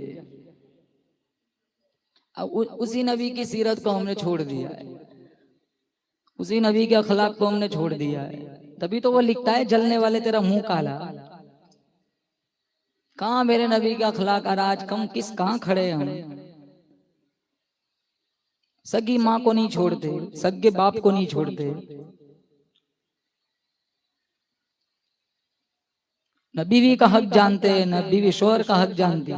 उसी नबी की सीरत को हमने छोड़ दिया है, उसी नबी के अखलाक को हमने छोड़ दिया है। तभी तो वो लिखता है जलने वाले तेरा मुंह काला। कहाँ मेरे नबी के अखलाक आज कम किस कहाँ खड़े हम? सगी माँ को नहीं छोड़ते, सगे बाप को नहीं छोड़ते। न बीवी का हक जानते, न बीवी शोहर का हक जानती।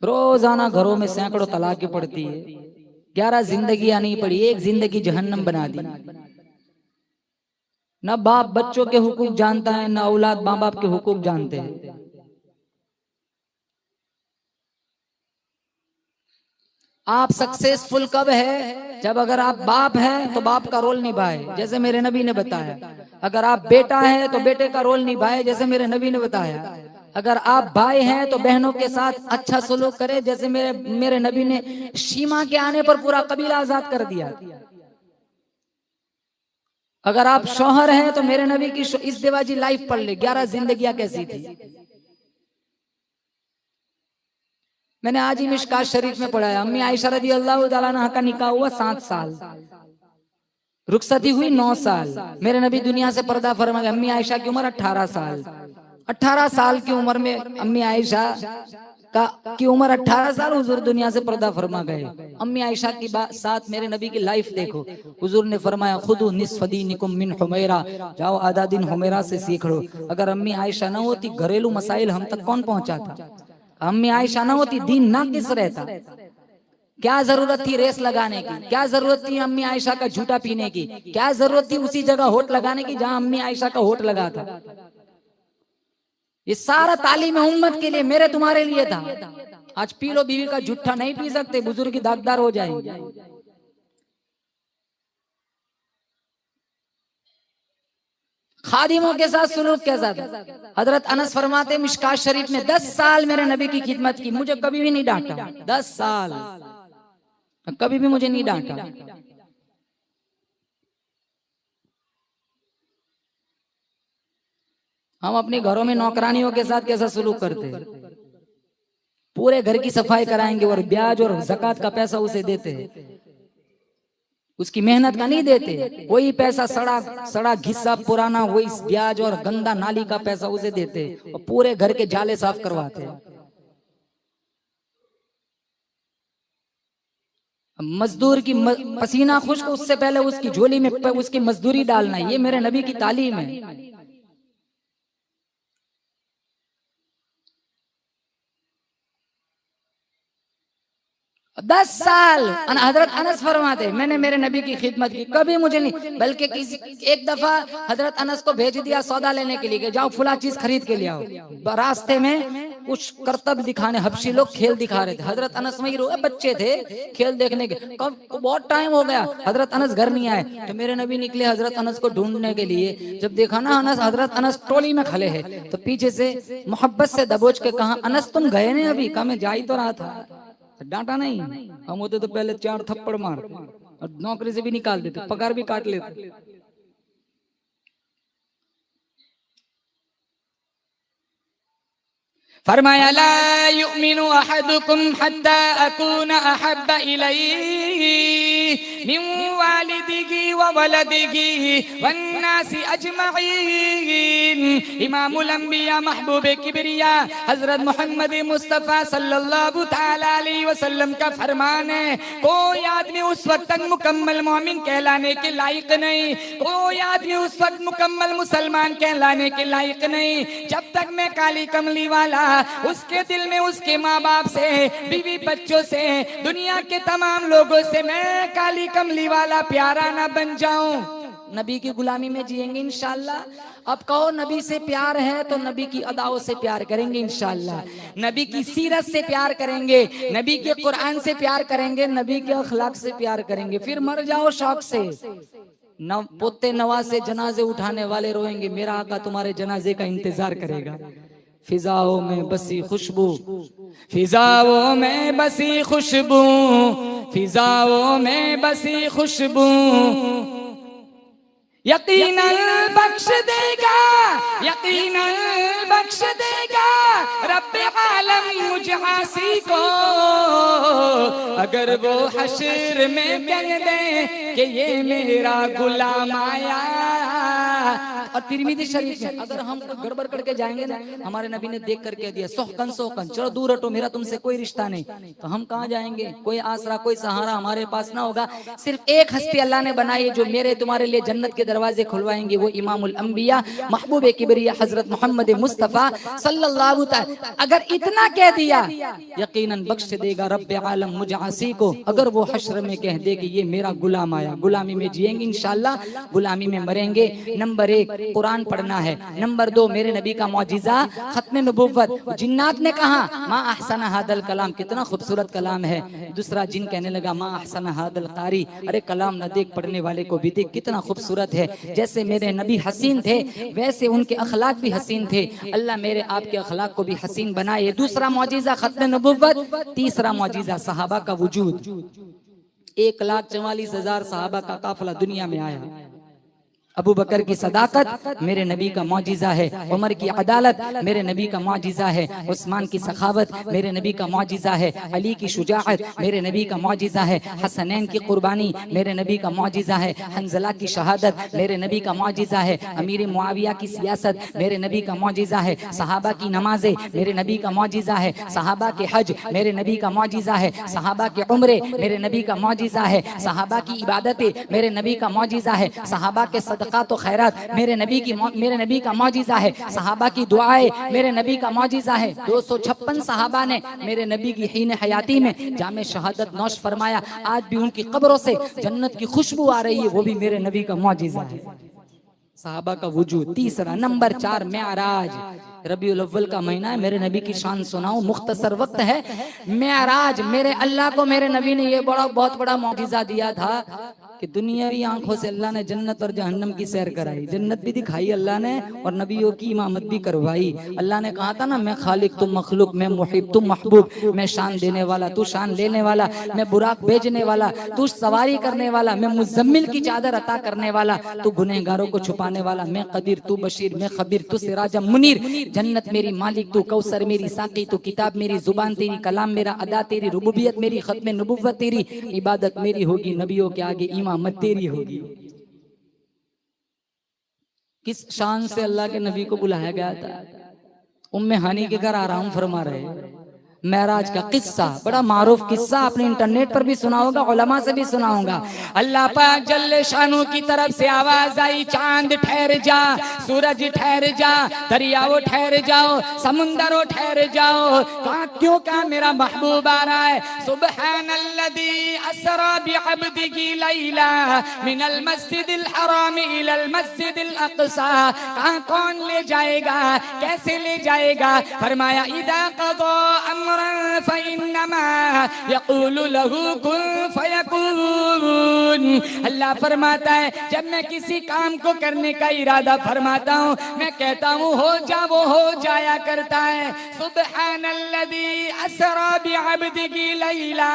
रोजाना घरों में सैकड़ों तलाकें पड़ती है, 11 जिंदगियां नहीं पड़ी, एक जिंदगी जहन्नम बना दी। न बाप बच्चों के हुकूक जानता है, न औलाद माँ बाप के हुकूक जानते हैं। आप सक्सेसफुल कब है? जब अगर आप बाप हैं तो बाप का रोल निभाए, जैसे मेरे नबी ने बताया। अगर आप बेटा हैं तो बेटे का रोल निभाए, जैसे मेरे नबी ने बताया। अगर आप भाई हैं तो बहनों के साथ अच्छा सलूक करें, जैसे मेरे नबी ने शीमा के आने पर पूरा कबीला आजाद कर दिया। अगर आप शौहर हैं तो मेरे नबी की इस देवाजी लाइफ पढ़ ले, 11 जिंदगियां कैसी थी। मैंने आज ही मिशकात शरीफ में पढ़ा है, अम्मी आयशा रज़ी अल्लाह तआला अन्हा का निकाह हुआ 7 साल, रुखसती हुई 9 साल। मेरे नबी दुनिया से पर्दा फरमा गए। अम्मी आयशा की उम्र 18 साल। 18 साल की उम्र में अम्मी आयशा की उम्र 18 साल, हुजूर दुनिया से पर्दा फरमा गए। अम्मी आयशा की साथ मेरे नबी की लाइफ देखो। हुजूर ने फरमाया खुदू निस्फ दीनिकुम मिन हुमैरा, जाओ आधा दिन हुमैरा से सीख लो। अगर अम्मी आयशा ना होती, घरेलू मसाइल हम तक कौन पहुंचाता? अम्मी आयशा ना होती, दीन ना किस रहता। क्या जरूरत थी रेस लगाने की? क्या जरूरत थी अम्मी आयशा का झूठा पीने की? क्या जरूरत थी उसी जगह होठ लगाने की जहां अम्मी आयशा का होठ लगा था? ये सारा तालीम उम्मत के लिए, मेरे तुम्हारे लिए था। आज पी लो बीवी का झूठा, नहीं पी सकते, बुजुर्ग दागदार हो जाएंगे। खादिमों के साथ सुलूक कैसा था? हजरत अनस फरमाते मिशकात शरीफ में 10 साल मेरे नबी की खिदमत की, मुझे कभी भी नहीं डांटा। 10 साल कभी भी मुझे नहीं डांटा। हम अपने घरों में नौकरानियों के साथ कैसा सुलूक करते हैं? पूरे घर की सफाई कराएंगे और ब्याज और ज़कात का पैसा उसे देते हैं, उसकी मेहनत का नहीं देते। वही पैसा सड़ा घिस्सा पुराना, वही ब्याज और गंदा नाली का पैसा उसे देते और पूरे घर के जाले साफ करवाते हैं। मजदूर की पसीना खुश्क, उससे पहले उसकी झोली में उसकी मजदूरी डालना, ये मेरे नबी की तालीम है। 10 साल हजरत अनस फरमाते मैंने मेरे नबी की खिदमत की, कभी मुझे नहीं, बल्कि किसी एक दफा हजरत अनस को भेज दिया सौदा लेने के लिए कि जाओ फुला चीज खरीद के ले आओ। रास्ते में कुछ करतब दिखाने हबशी लोग खेल दिखा रहे थे, हजरत अनस वही रोए, बच्चे थे खेल देखने के। कब बहुत टाइम हो गया, हजरत अनस घर नहीं आए, तो मेरे नबी निकले हजरत अनस को ढूंढने के लिए। जब देखा ना हजरत अनस टोली में खड़े हैं, तो पीछे से मोहब्बत से दबोच के कहा, अनस तुम गए नहीं अभी? कहा मैं जा ही तो रहा था। डांटा नहीं, हम होते तो पहले 4 थप्पड़ मार और नौकरी से भी निकाल देते, पगार भी काट लेते। फरमाया ला युमिनु अहदुकुम हत्ता अकूना अहब्बा इलैहि मिन वालिदिही व वलदिही वन्नासी अजमईन। इमामुल अंबिया महबूब किबरिया हजरत मोहम्मद मुस्तफा सल्लल्लाहु तआला अलैहि वसल्लम का फरमान है, कोई आदमी उस वक्त तक मुकम्मल मोमिन कहलाने के लायक नहीं, कोई आदमी उस वक्त मुकम्मल मुसलमान कहलाने के लायक नहीं, जब तक मैं काली कमली वाला उसके दिल में उसके माँ बाप से, बीवी बच्चों से, दुनिया के तमाम लोगों से मैं काली कमली वाला प्यारा ना बन जाऊं। नबी की गुलामी में जिएंगे इंशाअल्लाह। अब कहो नबी से प्यार है तो नबी की अदाओं से प्यार करेंगे इंशाअल्लाह, नबी की सीरत से प्यार करेंगे, नबी के कुरान से प्यार करेंगे, नबी के अखलाक से प्यार करेंगे। फिर मर जाओ शौक से, पोते नवाज से जनाजे उठाने वाले रोएंगे, मेरा आका तुम्हारे जनाजे का इंतजार करेगा। फिजाओं में बसी खुशबू, फिजाओं में बसी खुशबू, फिजाओं में बसी खुशबू यकीनन बख्श देगा, यकीनन बख्श देगा रब्बे आलम मुझ आसी को, अगर वो हश्र में कह दे कि ये मेरा गुलाम आया। और तिरमिज़ी शरीफ में अगर हम गड़बड़ करके जाएंगे ना, हमारे नबी ने देख कर कह दिया सोहकन सोहकन, चलो दूर हटो, मेरा तुमसे कोई रिश्ता नहीं, तो हम कहाँ जाएंगे? कोई आसरा कोई सहारा हमारे पास ना होगा। सिर्फ एक हस्ती अल्लाह ने बनाई है जो मेरे तुम्हारे लिए जन्नत के दरवाजे खुलवाएंगे, वो इमामुल अंबिया महबूब किबरिया हजरत मोहम्मद मुस्तफा सल्लल्लाहु अलैहि। अगर इतना कह दिया यकीनन बख्श देगा रब्बे आलम मुझ आसी को, अगर वो हश्र में कह दे कि ये मेरा गुलाम आया। गुलामी में जिएंगे इंशाअल्लाह, गुलामी में मरेंगे। नंबर 1 कुरान पढ़ना है, नंबर 2 मेरे नबी का मौजिजा खत्म नबुव्वत। जिन्नात ने कहा मा अहसन हादल कलाम, कितना खूबसूरत कलाम है। दूसरा जिन कहने लगा मा अहसन हादल कारी, अरे कलाम न देख पढ़ने वाले को भी देख कितना खूबसूरत है। जैसे मेरे नबी हसीन थे वैसे उनके अखलाक भी हसीन थे, अल्लाह मेरे आपके अखलाक को भी हसीन बनाए। दूसरा मौजिजा खत्म नबुव्वत। तीसरा मौजिजा सहाबा का वजूद। 1,44,000 सहाबा का काफिला दुनिया में आया। अबू बकर की सदाकत मेरे नबी का मौजिजा है, उमर की अदालत मेरे नबी का मौजिजा है, उस्मान की सखावत मेरे नबी का मौजिजा है, अली की शुजाअत मेरे नबी का मौजिजा है, हसनैन की कुर्बानी मेरे नबी का मौजिजा है, हंजला की शहादत मेरे नबी का मौजिजा है, अमीर मुआविया की सियासत मेरे नबी का मौजिजा है, सहाबा की नमाजें मेरे नबी का मौजिजा है, सहाबा के हज मेरे नबी का मौजिजा है, सहाबा के उम्रे मेरे नबी का मौजिजा है, सहाबा की इबादतें मेरे नबी का मौजिजा है, सहाबा के तो खैरात मेरे नबी का मौजिजा है, सहाबा की दुआएं मेरे नबी का मौजिजा है। 256 सहाबा ने मेरे नबी की हीन हयाती में जामे शहादत नौश फरमाया, आज भी उनकी कब्रों से जन्नत की खुशबू आ रही है, वो भी मेरे नबी का मौजिजा है, सहाबा का वजूद। तीसरा नंबर 4 मेराज, रबीउल अव्वल का महीना है, मेरे नबी की शान सुनाऊं, मुख्तसर वक्त है। मेराज, मेरे अल्लाह को मेरे नबी ने ये बहुत बड़ा मौजिजा दिया था कि दुनियावी आंखों से अल्लाह ने जन्नत और जहन्नम की सैर कराई, जन्नत भी दिखाई अल्लाह ने और नबियों की इमामत भी करवाई। अल्लाह ने कहा था ना, मैं खालिक तुम मखलूक, मैं मुहिब तुम महबूब, मैं शान देने वाला तू शान लेने वाला, मैं बुराक भेजने वाला तू सवारी करने वाला, मैं मुजम्मिल की चादर अता करने वाला तू गुनहगारों को छुपाने वाला, मैं कदीर तू बशीर, मैं खबीर तू सिराज मुनीर, जन्नत मेरी मालिक तू कौसर मेरी साकी तू किताब मेरी, जुबान तेरी, कलाम मेरा, अदा तेरी, रुबूबियत मेरी, खत्म नबुव्वत तेरी, इबादत मेरी होगी, नबियों के आगे इमामत तेरी होगी। किस शान से अल्लाह के नबी को बुलाया गया था? उम्मे हानी के घर आराम फरमा रहे। मेराज का किस्सा बड़ा मारूफ किस्सा, आपने इंटरनेट पर भी सुना होगा, उलमा से भी सुना होगा। अल्लाह पाक जल्ले शानू की तरफ से आवाज आई, चांद ठहर जा, सूरज ठहर जा, दरियाओं ठहर जाओ, समुंदरों ठहर जाओ। कहा क्यों? कहा मेरा महबूब आ रहा है। सुब्हानल्लज़ी असरा बिअब्दिही लैला मिनल मस्जिदिल हराम इलल मस्जिदिल अक़सा। कहा कौन ले जाएगा, कैसे ले जाएगा? फरमाया इदा क़ज़ा फइन्नमा यक़ूलु लहू कुन फयकून। अल्लाह फरमाता है जब मैं किसी काम को करने का इरादा फरमाता हूँ, मैं कहता हूँ हो जा, वो हो जाया करता है। सुब्हानल्लज़ी असरा बिअब्दिही लैला,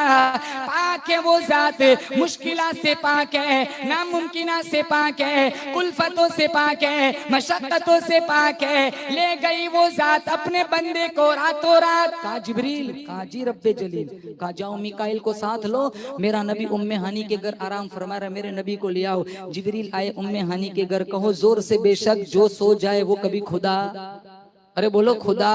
पाक है वो जात, मुश्किला से पाक है, नामुमकिना से पाक है, कुल्फतों से पाक है, मशक्कतों से पाक है। ले गई वो जात अपने बंदे को रातों रात। कहा जिब्रील, कहा जी रब्बे जलील, कहा जाओ मिकाइल को साथ लो, मेरा नबी उम्मे हानी के घर आराम फरमा रहा है, मेरे नबी को ले आओ। जिब्रील आए उम्मे हानी के घर, कहो जोर से बेशक जो सो जाए वो कभी खुदा, अरे बोलो खुदा,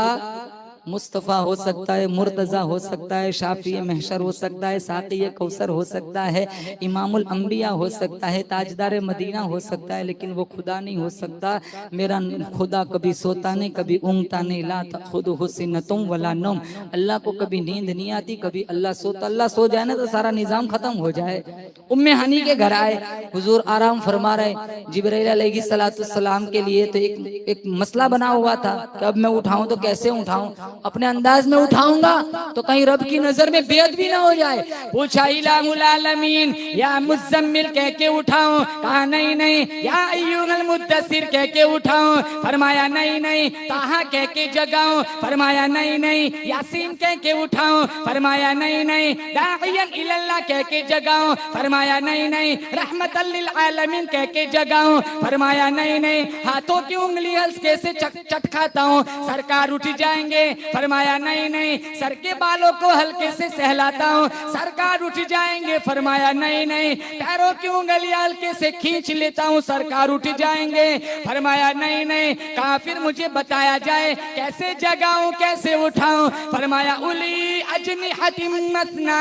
मुस्तफ़ा हो सकता है, मुर्तज़ा हो सकता है, शाफी महशर हो सकता है, साक़ी कौसर हो सकता है, इमामुल अंबिया हो सकता है, ताजदार मदीना हो सकता है, लेकिन वो खुदा नहीं हो सकता। मेरा खुदा कभी सोता नहीं, कभी ऊँगता नहीं, ला तख़ुदुहु सिनतुम वला नौम। अल्लाह को कभी नींद नहीं आती, कभी अल्लाह सोता। अल्लाह सो जाए ना तो सारा निज़ाम खत्म हो जाए। उम्मे हनी के घर आए, हुजूर आराम फरमा रहे। जिब्राइल अलैहिस्सलाम के लिए तो एक मसला बना हुआ था कि अब मैं उठाऊं तो कैसे उठाऊं, अपने अंदाज में उठाऊंगा तो कहीं रब की नजर में बेअदबी ना हो जाए। पूछा इलाहुल आलमीन या मुज़म्मिल कह के उठाऊं? कहा नहीं नहीं। या अय्युहल मुद्दस्सिर कह के उठाऊं? फरमाया नहीं नहीं। ताहा कह के जगाऊं? फरमाया नहीं नहीं। यासीन कह के उठाऊं? फरमाया नहीं नहीं। दाइयन इलल्लाह कह के जगाऊं? फरमाया नहीं नहीं। रहमतल लिल आलमीन कह के जगाऊं? फरमाया नहीं नहीं। हाथों की उंगली हल्के से चटकाता हूं, सरकार उठ जाएंगे? फरमाया नहीं नहीं। सर के बालों को हल्के से सहलाता हूँ, सरकार उठ जाएंगे? फरमाया नहीं नहीं। पैरों की उंगलियां हल्के से खींच लेता हूँ, सरकार उठ जाएंगे? फरमाया नहीं नहीं। कहा फिर मुझे बताया जाए कैसे जगाऊं, कैसे उठाऊं? फरमाया उली अजनिहतिम मसना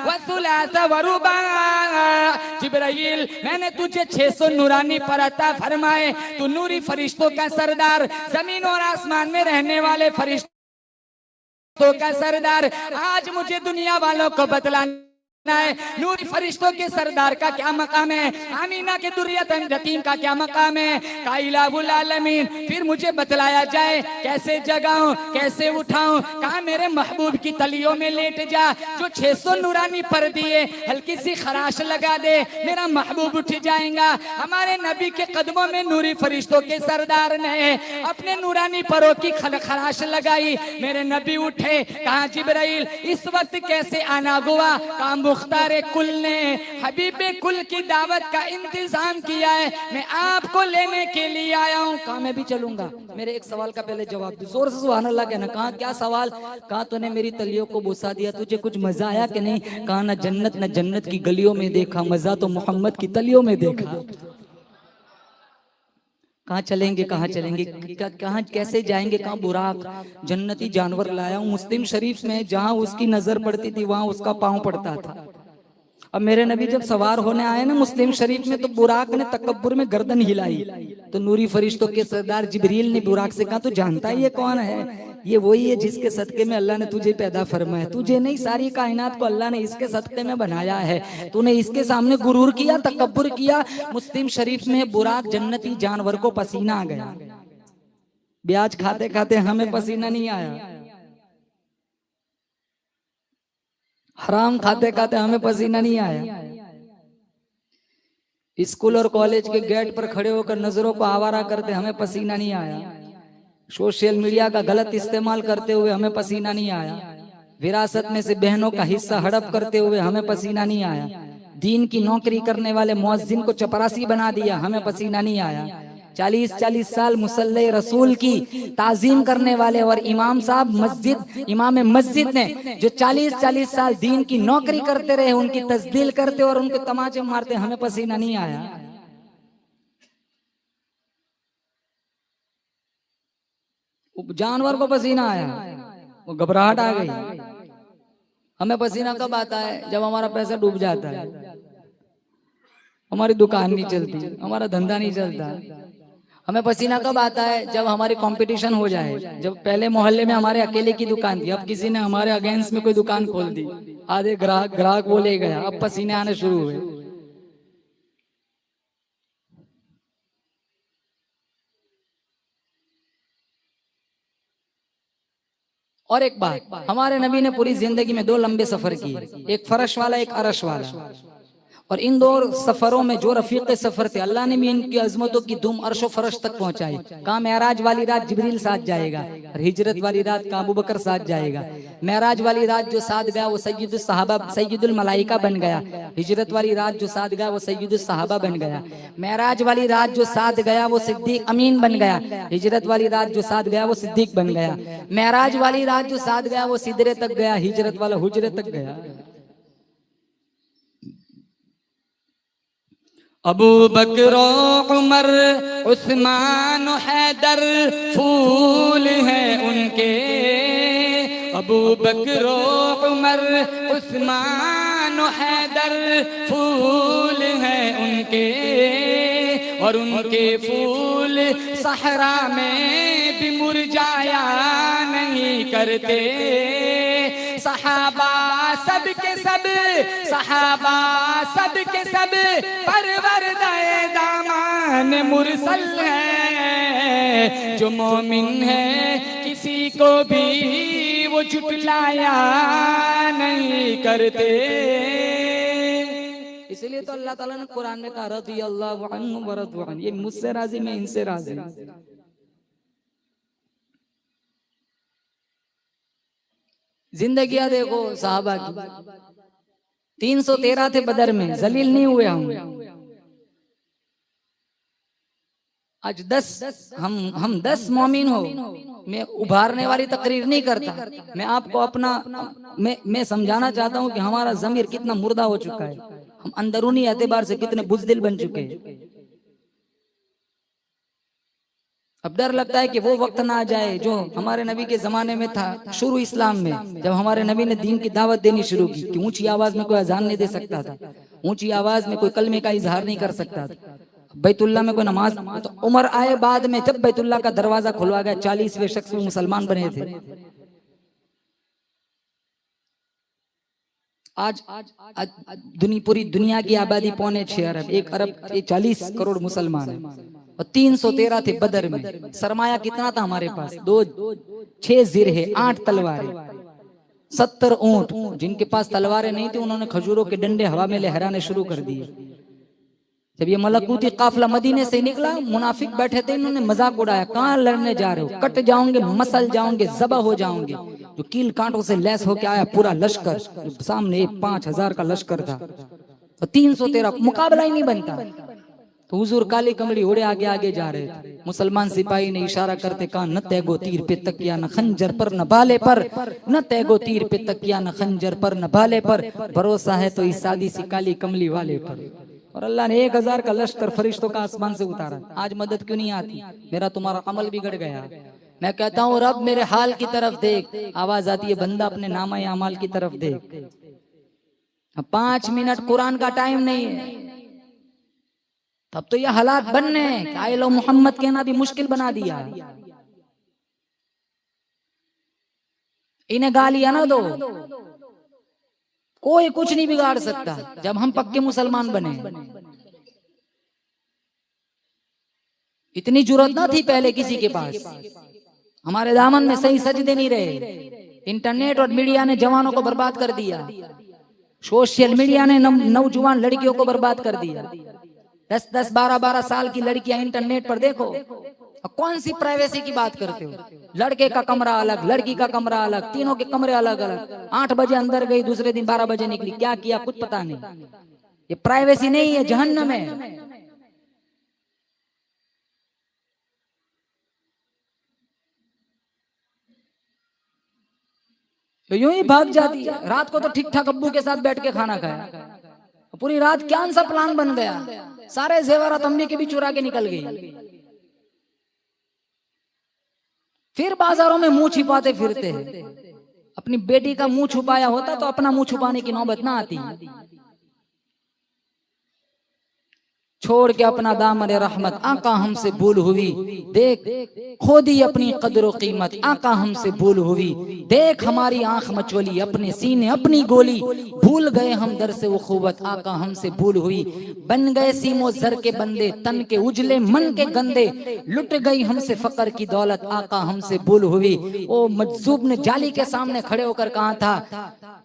व सुलासा व रुबा। जिब्राइल मैंने तुझे 600 नूरानी पर अता फरमाए, तू नूरी फरिश्तों का सरदार, जमीन और आसमान में रहने वाले फरिश्तों का सरदार। आज मुझे दुनिया वालों को बतलाना है नूरी फरिश्तों के सरदार का क्या मकाम है, आमीना के दुर्रियत यतीम का क्या मकाम है। काइलाहुल आलमीन फिर मुझे बतलाया जाए कैसे जगाऊं, कैसे उठाऊं? कहा मेरे महबूब की तलियों में लेट जा, जो 600 नूरानी पर दिए हल्की सी खराश लगा दे, मेरा महबूब उठ जाएगा। हमारे नबी के कदमों में नूरी फरिश्तों के सरदार ने अपने नूरानी परों की खराश लगाई, मेरे नबी उठे। कहा जिब्राइल इस वक्त कैसे आना हुआ? कहा मुख्तारे कुल ने हबीबे कुल की दावत का इंतजाम किया है, मैं आपको लेने के लिए आया हूँ। कहा मैं भी चलूंगा। मेरे एक सवाल का पहले जवाब दो, जोर से सुभान अल्लाह कहना। कहा क्या सवाल? कहा तूने मेरी तलियों को बुसा दिया, तुझे कुछ मजा आया कि नहीं? कहा न जन्नत की गलियों में देखा, मजा तो मोहम्मद की तलियों में देखा। कहाँ चलेंगे, कहाँ चलेंगे, कहाँ कैसे जाएंगे? कहाँ? बुराक जन्नती जानवर लाया हूँ। मुस्लिम शरीफ में जहाँ उसकी नजर पड़ती थी वहां उसका पांव पड़ता था। अब मेरे नबी जब सवार होने आए ना मुस्लिम शरीफ में, तो बुराक ने तकब्बुर में गर्दन हिलाई। तो नूरी फरिश्तों के सरदार जिब्रील ने बुराक से कहा तू जानता है ये कौन है? ये वही है जिसके सदके में अल्लाह ने तुझे पैदा फरमाया। तुझे नहीं, सारी कायनात को अल्लाह ने इसके सदके में बनाया है। तूने इसके सामने गुरूर किया, तकब्बुर किया। मुस्लिम शरीफ में बुराक जन्नती जानवर को पसीना आ गया। ब्याज खाते खाते हमें पसीना नहीं आया, हराम खाते खाते हमें पसीना नहीं आया। स्कूल और कॉलेज के गेट पर खड़े होकर नजरों को आवारा करते हमें पसीना नहीं आया। सोशल मीडिया का गलत इस्तेमाल करते हुए हमें पसीना नहीं आया। विरासत में से बहनों का हिस्सा हड़प करते हुए हमें पसीना नहीं आया। दीन की नौकरी करने वाले मुअज्जिन को चपरासी बना दिया, हमें पसीना नहीं आया। 40-40 साल मुसल्ले रसूल की ताजीम करने वाले और इमाम साहब इमाम मस्जिद ने जो 40-40 साल दीन की नौकरी करते रहे, उनकी तस्दील करते और उनके तमाचे मारते, हमें पसीना नहीं आया। जानवर को पसीना आया, वो घबराहट आ गई। हमें पसीना कब आता है? जब हमारा पैसा डूब जाता है, हमारी दुकान नहीं चलती, हमारा धंधा नहीं चलता। हमें पसीना कब आता है? जब हमारी कंपटीशन हो जाए। जब पहले मोहल्ले में हमारे अकेले की दुकान थी, अब किसी ने हमारे अगेंस्ट में कोई दुकान खोल दी, आधे ग्राहक वो ले गया, अब पसीने आने शुरू हुए। और एक बात, हमारे नबी ने पूरी जिंदगी में 2 लंबे सफर किए, एक फरश वाला, एक अरश वाला। और इन 2 सफरों में जो रफीक सफर थे, अल्लाह ने भी इनकी अजमतों की धूम अर्श व फरश तक पहुंचाई। कहा मेराज वाली रात जिब्रील साथ जाएगा, और हिजरत वाली रात का अबू बकर साथ जाएगा। मेराज वाली रात जो साथ गया वो सैयदुल सहाबा, सैयदुल मलाइका बन गया। हिजरत वाली रात जो साथ गया वो सैयदुल सहाबा बन गया। मेराज वाली रात जो साथ गया वो सिद्दीक अमीन बन गया। हिजरत वाली रात जो साथ गया वो सिद्दीक बन गया। मेराज वाली रात जो साथ गया वो सिदरे तक गया, हिजरत वाला हुजरे तक गया।
अबू बकर उमर उस्मान हैदर फूल हैं उनके। अबू बकर उमर उस्मान हैदर फूल हैं उनके। और उनके फूल सहरा में भी मुरझाया नहीं करते। सहाबा सब के सब, सहाबा सब के सब परवरदाए दामान मुरसल है। जो मोमिन है किसी को भी वो झुटलाया नहीं करते।
इसलिए तो अल्लाह ताला ने कुरान में कहा रज़ियल्लाहु अन्हु व रज़ू अन्हु, ये मुझसे राजी, मैं इनसे राजी। जिंदगियां देखो साहबा की, 313 थे बदर में, जलील नहीं हुए हम। आज 10 हम 10 मोमिन हो। मैं उभारने वाली तकरीर नहीं करता, मैं आपको अपना मैं समझाना चाहता हूं कि हमारा ज़मीर कितना मुर्दा हो चुका है, हम अंदरूनी एतबार से कितने बुज़दिल बन चुके हैं। अब डर लगता है कि वो वक्त ना आ जाए जो हमारे नबी के जमाने में था, शुरू इस्लाम में, जब हमारे नबी ने दीन की दावत देनी शुरू की कि ऊंची आवाज में कोई अजान नहीं दे सकता था, ऊंची आवाज में कोई कलमे का इजहार नहीं कर सकता था, बैतुल्लाह में कोई नमाज। तो उमर आए बाद में, जब बैतुल्लाह का दरवाजा खुलवा गया, 40वें शख्स में मुसलमान बने थे। आज पूरी दुनिया की आबादी 5.6 अरब, 1 अरब 40 करोड़ मुसलमान है, और 313 थे बदर में। सरमाया कितना था हमारे पास? 6 जिरहे, 8 तलवारें, 70 ऊंट। जिनके पास तलवारें नहीं थी उन्होंने खजूरों के डंडे हवा में लहराने शुरू कर दिए। जब ये मलकूती काफिला मदीने से निकला, मुनाफिक बैठे थे, इन्होंने मजाक उड़ाया, कहाँ लड़ने जा रहे हो, कट जाओगे, मसल जाओगे, जबा हो जाओगे। जो कील कांटों से लैस होके आया पूरा लश्कर, सामने 5000 का लश्कर था, तो 313, मुकाबला ही नहीं बनता। तो हुजूर काली कमली उड़े आगे आगे जा रहे थे। मुसलमान सिपाही ने इशारा करते कहा, न तैगो तीर पे तकिया न खंजर पर न भाले पर, न तैगो तीर पे तकिया न खंजर पर न भाले पर, भरोसा है तो इस सादी सी काली कमली वाले पर। और अल्लाह ने 1000 का लश्कर फरिश्तों का आसमान से उतारा। आज मदद क्यों नहीं आती? मेरा तुम्हारा अमल बिगड़ गया। मैं कहता हूँ रब मेरे हाल की तरफ देख। आवाज आती है बंदा अपने नामा अमाल की तरफ देख। 5 मिनट कुरान का टाइम नहीं है, तब तो ये हालात बनने हैं। आए लो मोहम्मद कहना भी मुश्किल बना दिया। इन्हें गालियां ना दो, कोई कुछ नहीं बिगाड़ सकता जब हम पक्के मुसलमान बने। इतनी जुर्रत ना थी पहले किसी के पास। हमारे दामन में सही सजदे नहीं रहे। इंटरनेट और मीडिया ने जवानों को बर्बाद कर दिया। सोशल मीडिया ने नौजवान लड़कियों को बर्बाद कर दिया। 10-10, 12-12 साल की लड़कियां इंटरनेट पर देखो। और कौन सी प्राइवेसी की बात करते हो? लड़के का कमरा अलग, लड़की का कमरा अलग, तीनों के कमरे अलग अलग। 8 बजे अंदर गई, दूसरे दिन 12 बजे निकली, क्या किया कुछ पता नहीं। ये प्राइवेसी नहीं है, जहन्नम है। तो यूं ही भाग जाती है। रात को तो ठीक ठाक अब्बू के साथ बैठ के खाना खाया, पूरी रात क्या सा प्लान बन गया, सारे जेवरात अम्मी के भी चुरा के निकल गई। फिर बाजारों में मुंह छिपाते फिरते हैं। अपनी बेटी का मुंह छुपाया होता तो अपना मुंह छुपाने की नौबत ना आती। छोड़ के अपना दामन रहमत, आका हमसे भूल हुई, देख खो दी अपनी कदर कीमत, आका हमसे भूल हुई, देख हमारी आंख मचोली, अपने सीने अपनी गोली, भूल गए हम दर से उखुवत, आका हमसे भूल हुई। बन गए सीमो जर के बंदे, तन के उजले मन के गंदे, लुट गई हमसे फकर की दौलत, आका हमसे भूल हुई। ओ मजजूब ने जाली के सामने खड़े होकर कहा था,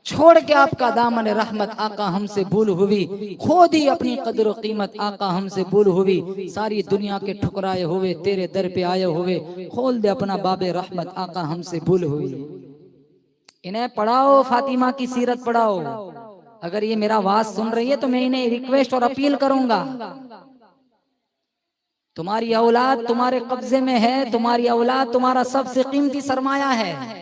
छोड़ के आपका दामन रहमत, आका हमसे भूल हुई, खो दी अपनी कदर कीमत, आका हमसे भूल हुई। सारी दुनिया के ठुकराए हुए तेरे दर पे आए हुए, खोल दे अपना बाबे रहमत, आका हमसे भूल हुई। इन्हें पढ़ाओ, फातिमा की सीरत पढ़ाओ। अगर ये मेरा आवाज सुन रही है तो मैं इन्हें रिक्वेस्ट और अपील करूंगा, तुम्हारी औलाद तुम्हारे कब्जे में है, तुम्हारी औलाद तुम्हारा सबसे कीमती सरमाया है।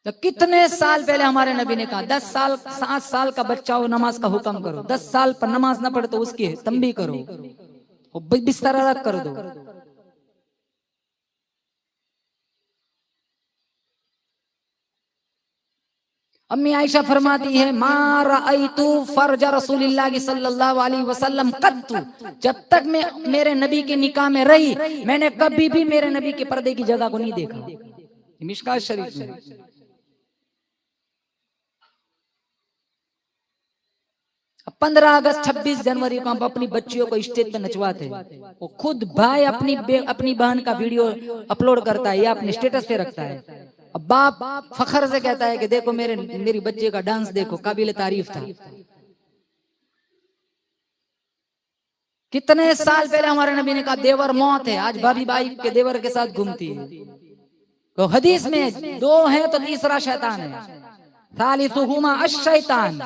तो कितने साल पहले हमारे नबी ने कहा, 10 साल 7 साल का बच्चा हो नमाज का हुक्म करो, 10 साल पर नमाज ना पढ़े तो उसकी तंबी करो, बिस्तर अलग कर दो। अम्मी आयशा फरमाती है, मा रअयतु फर्ज रसूलिल्लाह सल्लल्लाहु अलैहि वसल्लम कत्तु, जब तक मैं मेरे नबी के निकाह में रही, मैंने कभी भी मेरे नबी के पर्दे की जगह को नहीं देखा। मिशकात शरीफ में 15 अगस्त 26 जनवरी को हम अपनी बच्चियों को स्टेज पे नचवाते हैं। वो खुद भाई अपनी बहन का वीडियो अपलोड करता है या अपने स्टेटस पे रखता है। अब बाप फखर से कहता है कि देखो मेरी बच्चे का डांस देखो, काबिल तारीफ था। कितने साल पहले हमारे नबी ने कहा देवर मौत है, आज भाभी बाई के देवर के साथ घूमती है। तो हदीस में 2 है तो तीसरा शैतान है, सालिसुहुमा अश-शैतान।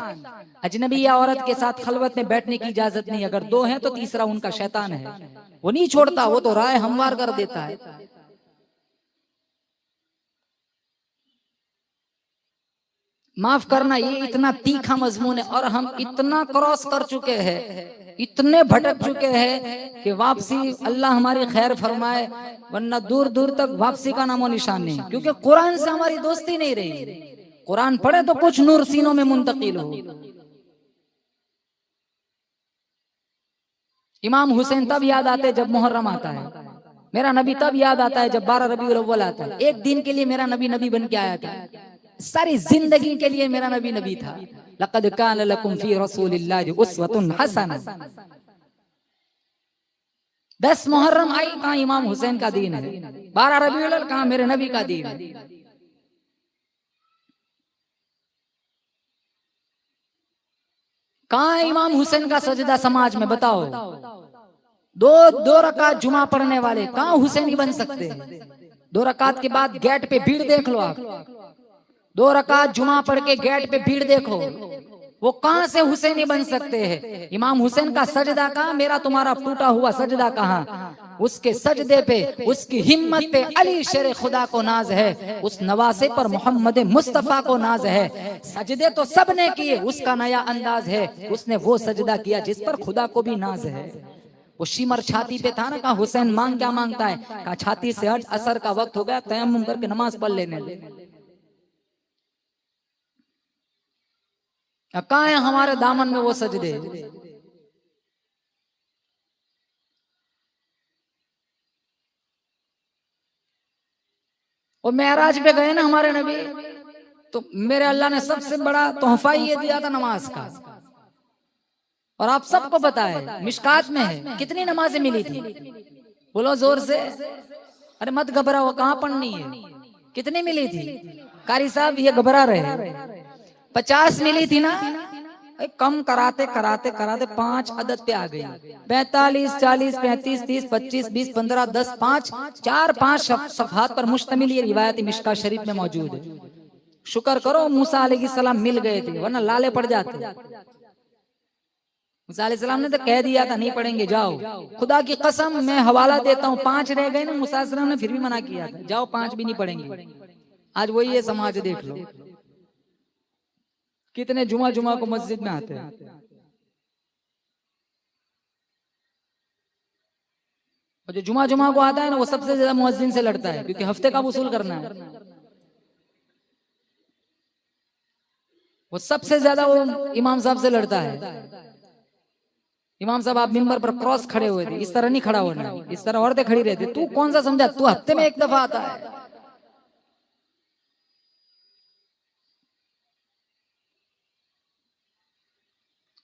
अजनबी या औरत के साथ खलवत में बैठने की इजाजत नहीं, अगर 2 हैं तो तीसरा उनका शैतान है। वो नहीं छोड़ता, वो तो राय हमवार कर देता है। माफ करना, ये इतना तीखा मजमून है और हम इतना क्रॉस कर चुके हैं, इतने भटक चुके हैं कि वापसी अल्लाह हमारी खैर फरमाए, वरना दूर दूर तक वापसी का नामो निशान नहीं। क्योंकि कुरान से हमारी दोस्ती नहीं रही। कुरान पढ़े तो कुछ नूर सीनों में मुंतकिल हो। इमाम हुसैन तब याद आते जब मुहर्रम आता है, मेरा नबी तब याद आता है जब 12 रबीउल अव्वल आता है। एक दिन के लिए मेरा नबी नबी बन के आया था, सारी जिंदगी के लिए मेरा नबी नबी था। लक़द कान लकुम फी रसूलिल्लाहि उस्वतुन हसना। 10 मुहर्रम आई, कहाँ इमाम हुसैन का दीन है। 12 रबीउल अव्वल कहाँ मेरे नबी का दीन है। कहाँ है इमाम हुसैन का सजदा समाज में, बताओ। 2 रकात जुमा पढ़ने वाले कहाँ हुसैन बन सकते हैं। 2 रकात के बाद गेट पे भीड़ देख लो आप, 2 रकात जुमा पढ़ के गेट पे भीड़ देखो, वो कहां से हुसैनी बन सकते हैं। इमाम हुसैन का सजदा कहाँ, मेरा तुम्हारा टूटा हुआ सजदा कहाँ। उसके सजदे पे, उसकी हिम्मत पे अली शेर खुदा को नाज है, उस नवासे पर मोहम्मद मुस्तफा को नाज है। सजदे तो सबने किए, उसका नया अंदाज है, उसने वो सजदा किया जिस पर खुदा को भी नाज है। वो शिमर छाती पे था ना, कहा हुसैन मांग क्या मांगता है, कहा छाती से हट, असर का वक्त हो गया, तयम्मुम करके नमाज पढ़ लेने। कहाँ है हमारे दामन में वो सजदे। और मेराज पे गए ना हमारे नबी, तो मेरे अल्लाह ने सबसे बड़ा तोहफा ये दिया था नमाज का। और आप सबको पता है, मिशकात में है, कितनी नमाजें मिली थी, बोलो जोर से। अरे मत घबराओ, कहाँ पढ़नी है, कितनी मिली थी। कारी साहब ये घबरा रहे, 50 मिली थी ना, कम कराते कराते कराते 5 अदद पे आ गई। 45, 40, 35, 30, 25, 20, 15, 10, 5, 4-5 सफहात पर मुश्तमिल ये रिवायत मिशका शरीफ में मौजूद है। शुक्र करो मूसा अलैहिस्सलाम मिल गए थे, वरना लाले पड़ जाते। मूसा अलैहिस्सलाम ने तो कह दिया था नहीं पढ़ेंगे जाओ। खुदा की कसम मैं हवाला देता हूँ, 5 रह गए ना, मूसा अलैहिस्सलाम ने फिर भी मना किया था, जाओ 5 भी नहीं पढ़ेंगे। आज वही है समाज, देख लो कितने जुमा जुमा को मस्जिद में आते हैं। और जो जुमा जुमा को आता है ना, वो सबसे ज्यादा मुअज्जिन से लड़ता है, क्योंकि हफ्ते का वसूल करना है। वो सबसे ज्यादा वो इमाम साहब से लड़ता है। इमाम साहब आप मिंबर पर क्रॉस खड़े हुए थे, इस तरह नहीं खड़ा होना, इस तरह औरतें खड़ी रहती। तू कौन सा समझा, तू हफ्ते में एक दफा आता है।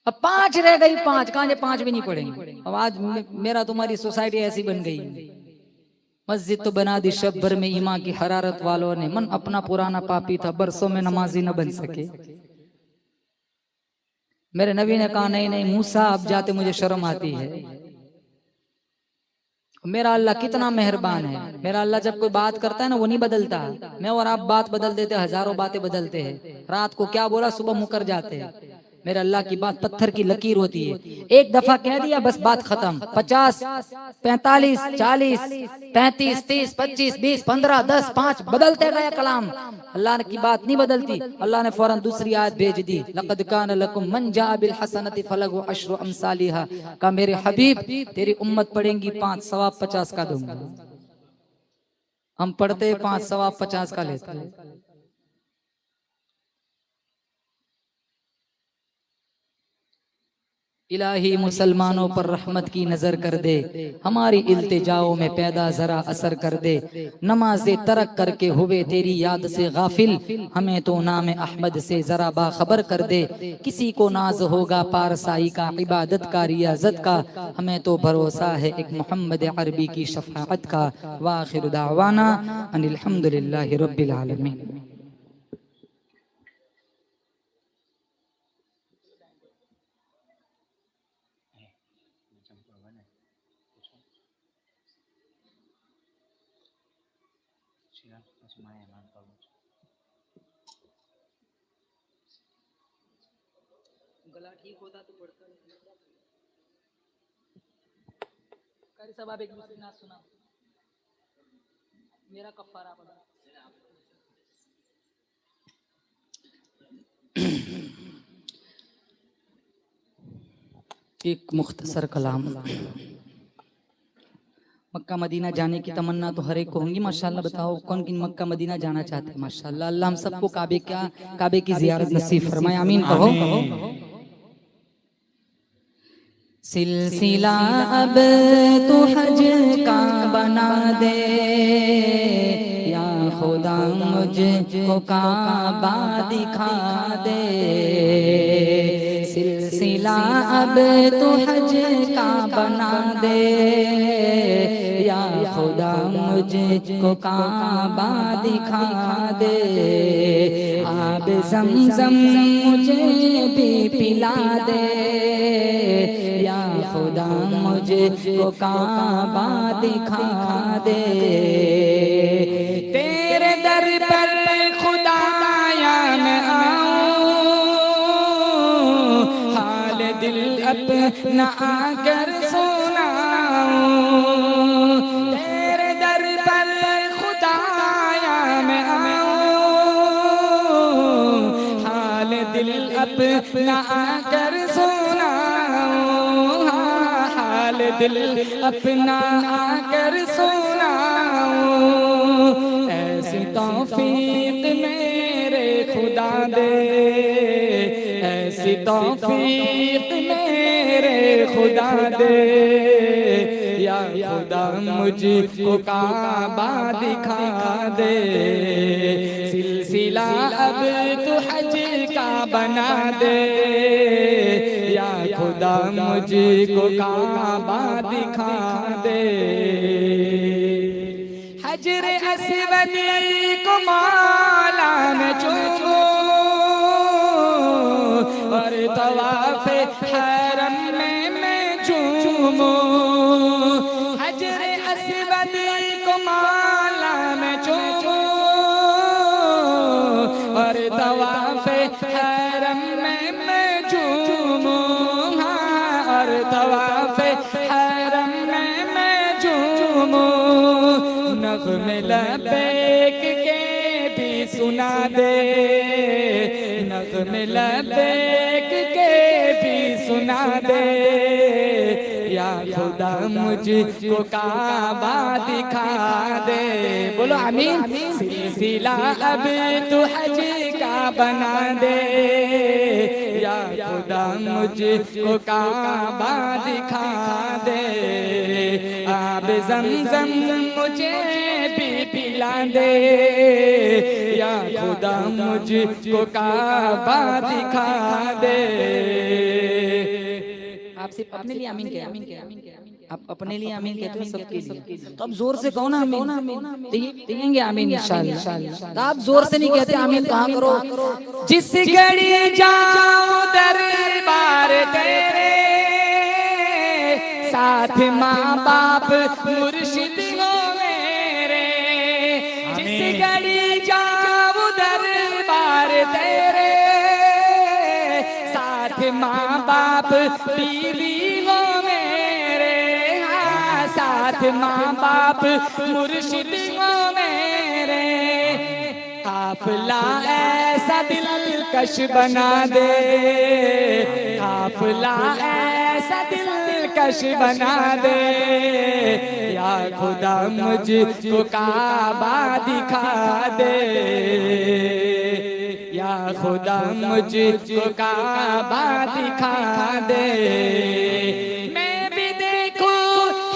अब 5 रह गई, 5 कहां जे 5 भी नहीं पढ़ेंगे। अब आज मेरा तुम्हारी सोसाइटी ऐसी बन गई, मस्जिद तो बना दी शब भर में ईमा की हरारत वालों ने, मन अपना पुराना पापी था बरसों में नमाजी न बन सके। मेरे नबी ने कहा नहीं नहीं मूसा अब जाते मुझे शर्म आती है। मेरा अल्लाह कितना मेहरबान है, मेरा अल्लाह जब कोई बात करता है ना वो नहीं बदलता। मैं और आप बात बदल देते, हजारों बातें बदलते हैं। रात को क्या बोला सुबह मुकर जाते हैं। मेरे अल्लाह की बात पत्थर की लकीर होती है, एक दफा कह दिया बस बात खत्म। 50, 45, 40, 35, 30, 25, 20, 15, 10, 5 बदलते गए कलाम। अल्लाह की बात नहीं बदलती। अल्लाह ने फौरन दूसरी आयत भेज दी, लक़द कान लकुम मन जाअ बिल हसनति फलहु अश्रु अमसालिहा। का मेरे हबीब तेरी उम्मत पढ़ेंगी 5 सवाब 50 का दूंगा। हम पढ़ते 5 सवाब 50 का लेते हैं। इलाही मुसलमानों पर रहमत की नजर कर दे, हमारी इल्तिजाओं में पैदा जरा असर कर दे। नमाज़े तरक करके हुए तेरी याद से गाफिल, हमें तो नाम अहमद से जरा बाखबर कर दे। किसी को नाज होगा पारसाई का, इबादत का, रियाजत का, हमें तो भरोसा है एक मोहम्मद अरबी की शफाअत का। वाखिर दावाना अनिल हम्दुलिल्लाहि रब्बिल आलमीन। गला ठीक होता तो पढ़ता सब। आप एक दूसरे ना सुना, मेरा कफ़ारा पड़ा। एक मुख्तसर कलाम। मक्का मदीना जाने की तमन्ना तो हर एक को होंगी माशाल्लाह। बताओ कौन किन मक्का मदीना जाना चाहते हैं माशाल्लाह। अल्लाह हम सबको काबे की जियारत नसीब फरमाए, आमीन कहो। सिलसिला अब तो हज का बना दे, या खुदा मुझको काबा दिखा दे। सिलसिला अब तो हज का बना दे, या खुदा मुझको काबा दिखा दे। आब ज़मज़म मुझे भी पिला दे, या खुदा मुझको काबा दिखा दे। तेरे दर पर खुदाया मैं आऊं, हाल दिल अपना आकर सुनाऊं। तेरे दर पर खुदाया मैं आऊं, हाल दिल अपना आकर सुनाऊं। हाल दिल अपना आकर सुनाऊं। ऐसी तौफीक मेरे खुदा दे, ऐसी तौफीक मेरे खुदा दे। या खुदा मुझको काबा दिखा दे। सिलसिला अब तो हज का बना दे, या खुदा मुझको काबा दिखा दे। हजरे अस्वद को मौला में चूमूं,
और तवाफ़े हरम में मैं झूमूं, हजर अस्वद को माला में चूमूं, और तवाफ़े हरम में मैं झूमूं, हाँ, और तवाफ़े हरम में मैं झूमूं, नग़्मे लब्बैक के भी सुना दे, नग़्मे लब्बैक के भी सुना दे, या खुदा मुझको काबा दिखा दे। बोलो आमीन। सिलसिला अब तू हज का बना दे, या खुदा मुझको काबा दिखा दे, आब ज़मज़म मुझे भी पिला दे, या खुदा मुझको काबा दिखा दे।
आप सिर्फ अपने लिए आमीन कहें, आप अपने लिए आमीन कहते हो, सबके लिए। तो अब जोर से कहो ना आमीन, देंगे आमीन इंशाअल्लाह। तो आप जोर से नहीं कहते आमीन कहाँ करो।
जिस घड़ी जाऊं दरबार तेरे, साथ माँ बाप मुर्शिद हो मेरे, जिस घड़ी जाऊं दरबार तेरे, साथ माँ बाप बीवी हो मेरे, हाँ, साथ माँ बाप मुर्शिद हो मेरे, काफिला ऐसा दिलकश बना दे, काफिला ऐसा दिलकश बना दे, या खुदा मुझको काबा दिखा दे, या खुदा मुझको काबा दिखा दे। मैं भी देखूं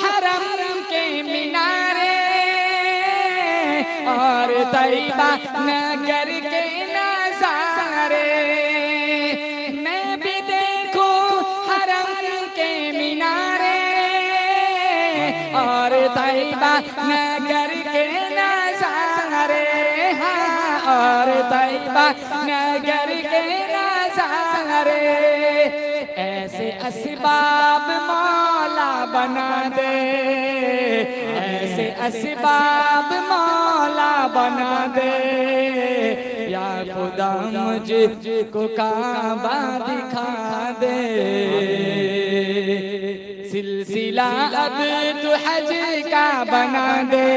हरम के मीनारे और तैयबा नगर के नजारे, मैं भी देखूं हरम के मीनारे और तैयबा नगर के नजारे, हाँ, और तैयबा नगर के नजारे, ऐसे असबाब मौला बना दे, ऐसे असबाब मौला बना दे, या खुदा मुझको काबा दिखा दे। सिलसिला अब तू हज का बना दे,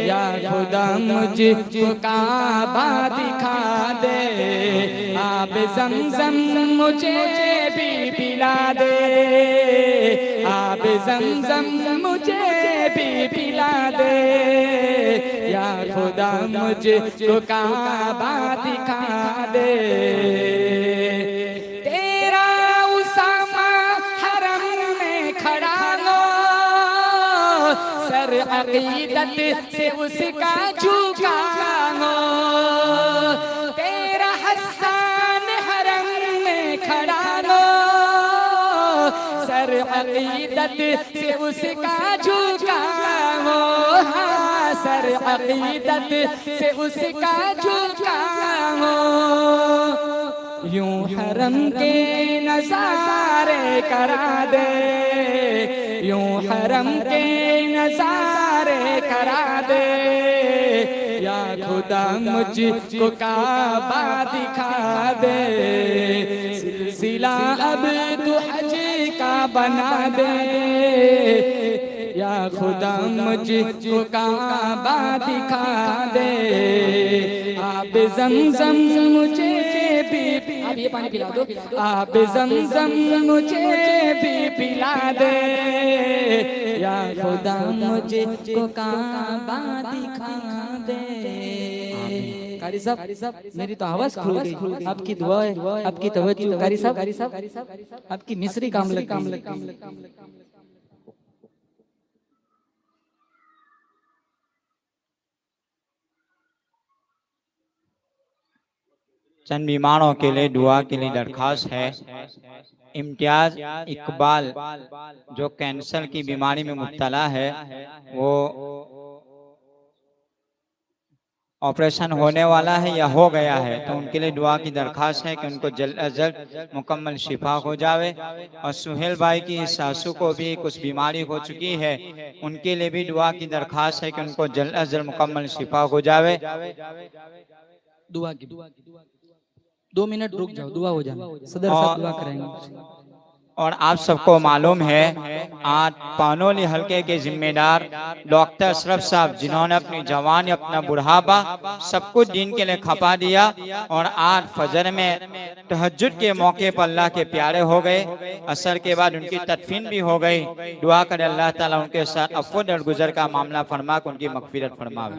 या खुदा मुझको काबा दिखा दे, आब ज़मज़म मुझे भी पिला दे, आब ज़मज़म मुझे भी पिला दे, या खुदा मुझको काबा दिखा दे। तेरा उसामा हरम में खड़ा हो, सर अक़ीदत से उसका झुका हो, तेरा हसन हरम में खड़ा हो, सर अक़ीदत से उसका झुका हो, हाँ, सर अक़ीदत से उसका झुका हो, यूं हरम के नज़ारे करा दे, यूं हरम के नज़ारे करा दे, या खुदा मुझको काबा दिखा दे। सिलसिला अब तू हज का बना दे, या खुदा मुझको काबा दिखा दे, आब ज़मज़म मुझे भी, आप ये पानी पिला दो, आब ज़मज़म मुझे भी पिला दे, या खुदा मुझको काबा दिखा दे। कारी साहब, मेरी तो आवाज खुल गई, आपकी दुआ है, आपकी तवज्जो। कारी साहब, आपकी मिस्री काम लग गई।
चंद बीमारों के लिए दुआ के लिए दरखास्त है। इम्तियाज इकबाल जो कैंसर की बीमारी में मुब्तला है, वो ऑपरेशन होने वाला है या हो गया है, तो उनके लिए दुआ की दरख्वास्त है कि उनको जल्द अज जल्द मुकम्मल शिफा हो जावे। और सुहेल भाई की सासू को भी कुछ बीमारी हो चुकी है, उनके लिए भी दुआ की दरख्वास्त है कि उनको जल्द अज जल्द मुकम्मल शिफा हो जावे।
दुआ की 2 मिनट रुक जाओ, दुआ हो जाए, सदर साहब दुआ करेंगे।
और आप सबको मालूम है आज पानोली हलके के जिम्मेदार डॉक्टर अशरफ साहब, जिन्होंने अपनी जवानी अपना बुढ़ापा सब कुछ दीन के लिए खपा दिया और आज फजर में तहज्जुद के मौके पर अल्लाह के प्यारे हो गए। असर के बाद उनकी तदफीन भी हो गई। दुआ करे अल्लाह ताला उनके साथ अफ़्व दरगुजर का मामला फरमा कर उनकी मग़फ़िरत फरमावे।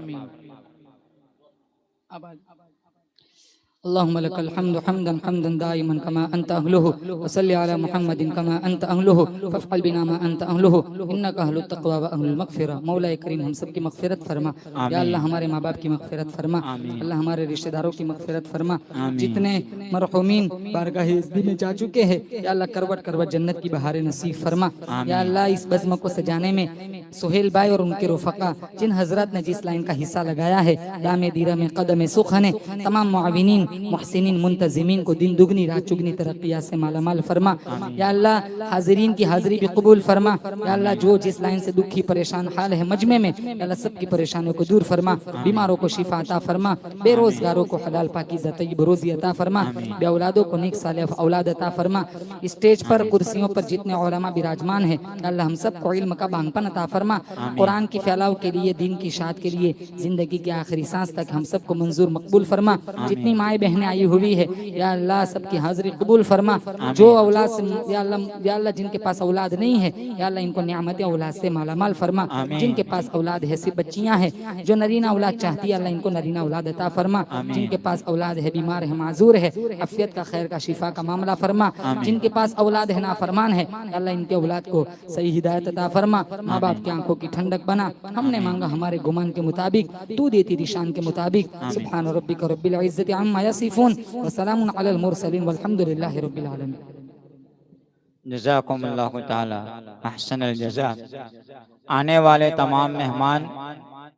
अल्लाहुम्मा लकल हम्दु हम्दन हम्दन दाइमन कमा अंत अहलुहु व सल्लि अला मुहम्मदिन कमा अंत अहलुहु फफ़अल बिना मा अंत अहलुहु इन्नका अहलुत तक़वा व अहलुल मग़फ़िरा। मौला करीम हम सब की मग़फ़िरत फरमा। या अल्लाह हमारे माँ बाप की मग़फ़िरत फरमा। अल्लाह हमारे रिश्तेदारों की मग़फ़िरत फरमा। जितने मरहूमीन बारगाह इज़्ज़त में जा चुके हैं, या अल्लाह करवट करवट जन्नत की बहारें नसीब फरमा। या अल्लाह इस बज़्म को सजाने में सुहेल भाई और उनके रुफ़क़ा जिन हज़रत ने जिस लाइन का हिस्सा लगाया है, दामे दीरा में कदम सुखने तमाम मुआविनीन मुहसिनीन मुंतज़िमीन को दिन दुगनी रात चुगनी तरक्कियाँ से मालामाल फरमा। या अल्लाह हाजिरीन की हाजिरी भी कबूल फरमा। या अल्लाह जो जिस लाइन से दुखी परेशान हाल है मजमे में, या अल्लाह सबकी परेशानियों को दूर फरमा। बीमारों को शिफा अता फरमा। बेरोजगारों को हलाल पाकीज़ा तय्यब रोज़ी अता फरमा। बे औलादों को नेक सालेह औलाद अता फरमा। स्टेज पर कुर्सियों पर जितने उलमा विराजमान है, अल्लाह हम सबको इल्म का बांगपन अता फरमा। कुरान की फैलाव के लिए, दीन की इशाअत के लिए जिंदगी की आखिरी सांस तक हम सबको मंजूर मकबूल फरमा। जितनी माएँ बहनें आई हुई है, या अल्लाह सबकी हाजिरी कबूल फरमा। जो औलाद से या अल्लाह जिनके पास औलाद नहीं है, या अल्लाह इनको नियामत औलाद से मालामाल फरमा। जिनके पास औलाद है, सिर्फ बच्चियां हैं, जो नरीना औलाद चाहती है, अल्लाह इनको नरीना औलाद अता फरमा। जिनके पास औलाद है, बीमार है, माजूर है, अफियत का खैर का शिफा का मामला फरमा। जिनके पास औलाद है, नाफरमान है, अल्लाह इनके औलाद को सही हिदायत अता फरमा। माँ बाप की आंखों की ठंडक बना। हमने मांगा हमारे गुमान के मुताबिक, तू देती निशान के मुताबिक। सुब्हान रब्बिका रब्बिल इज्जति अम्मा यसिफून व सलामुन अलल मुरसलीन वल्हम्दुलिल्लाहि रब्बिल आलमीन।
जज़ाकुमुल्लाहु ताला अहसनल जज़ा। आने वाले तमाम मेहमान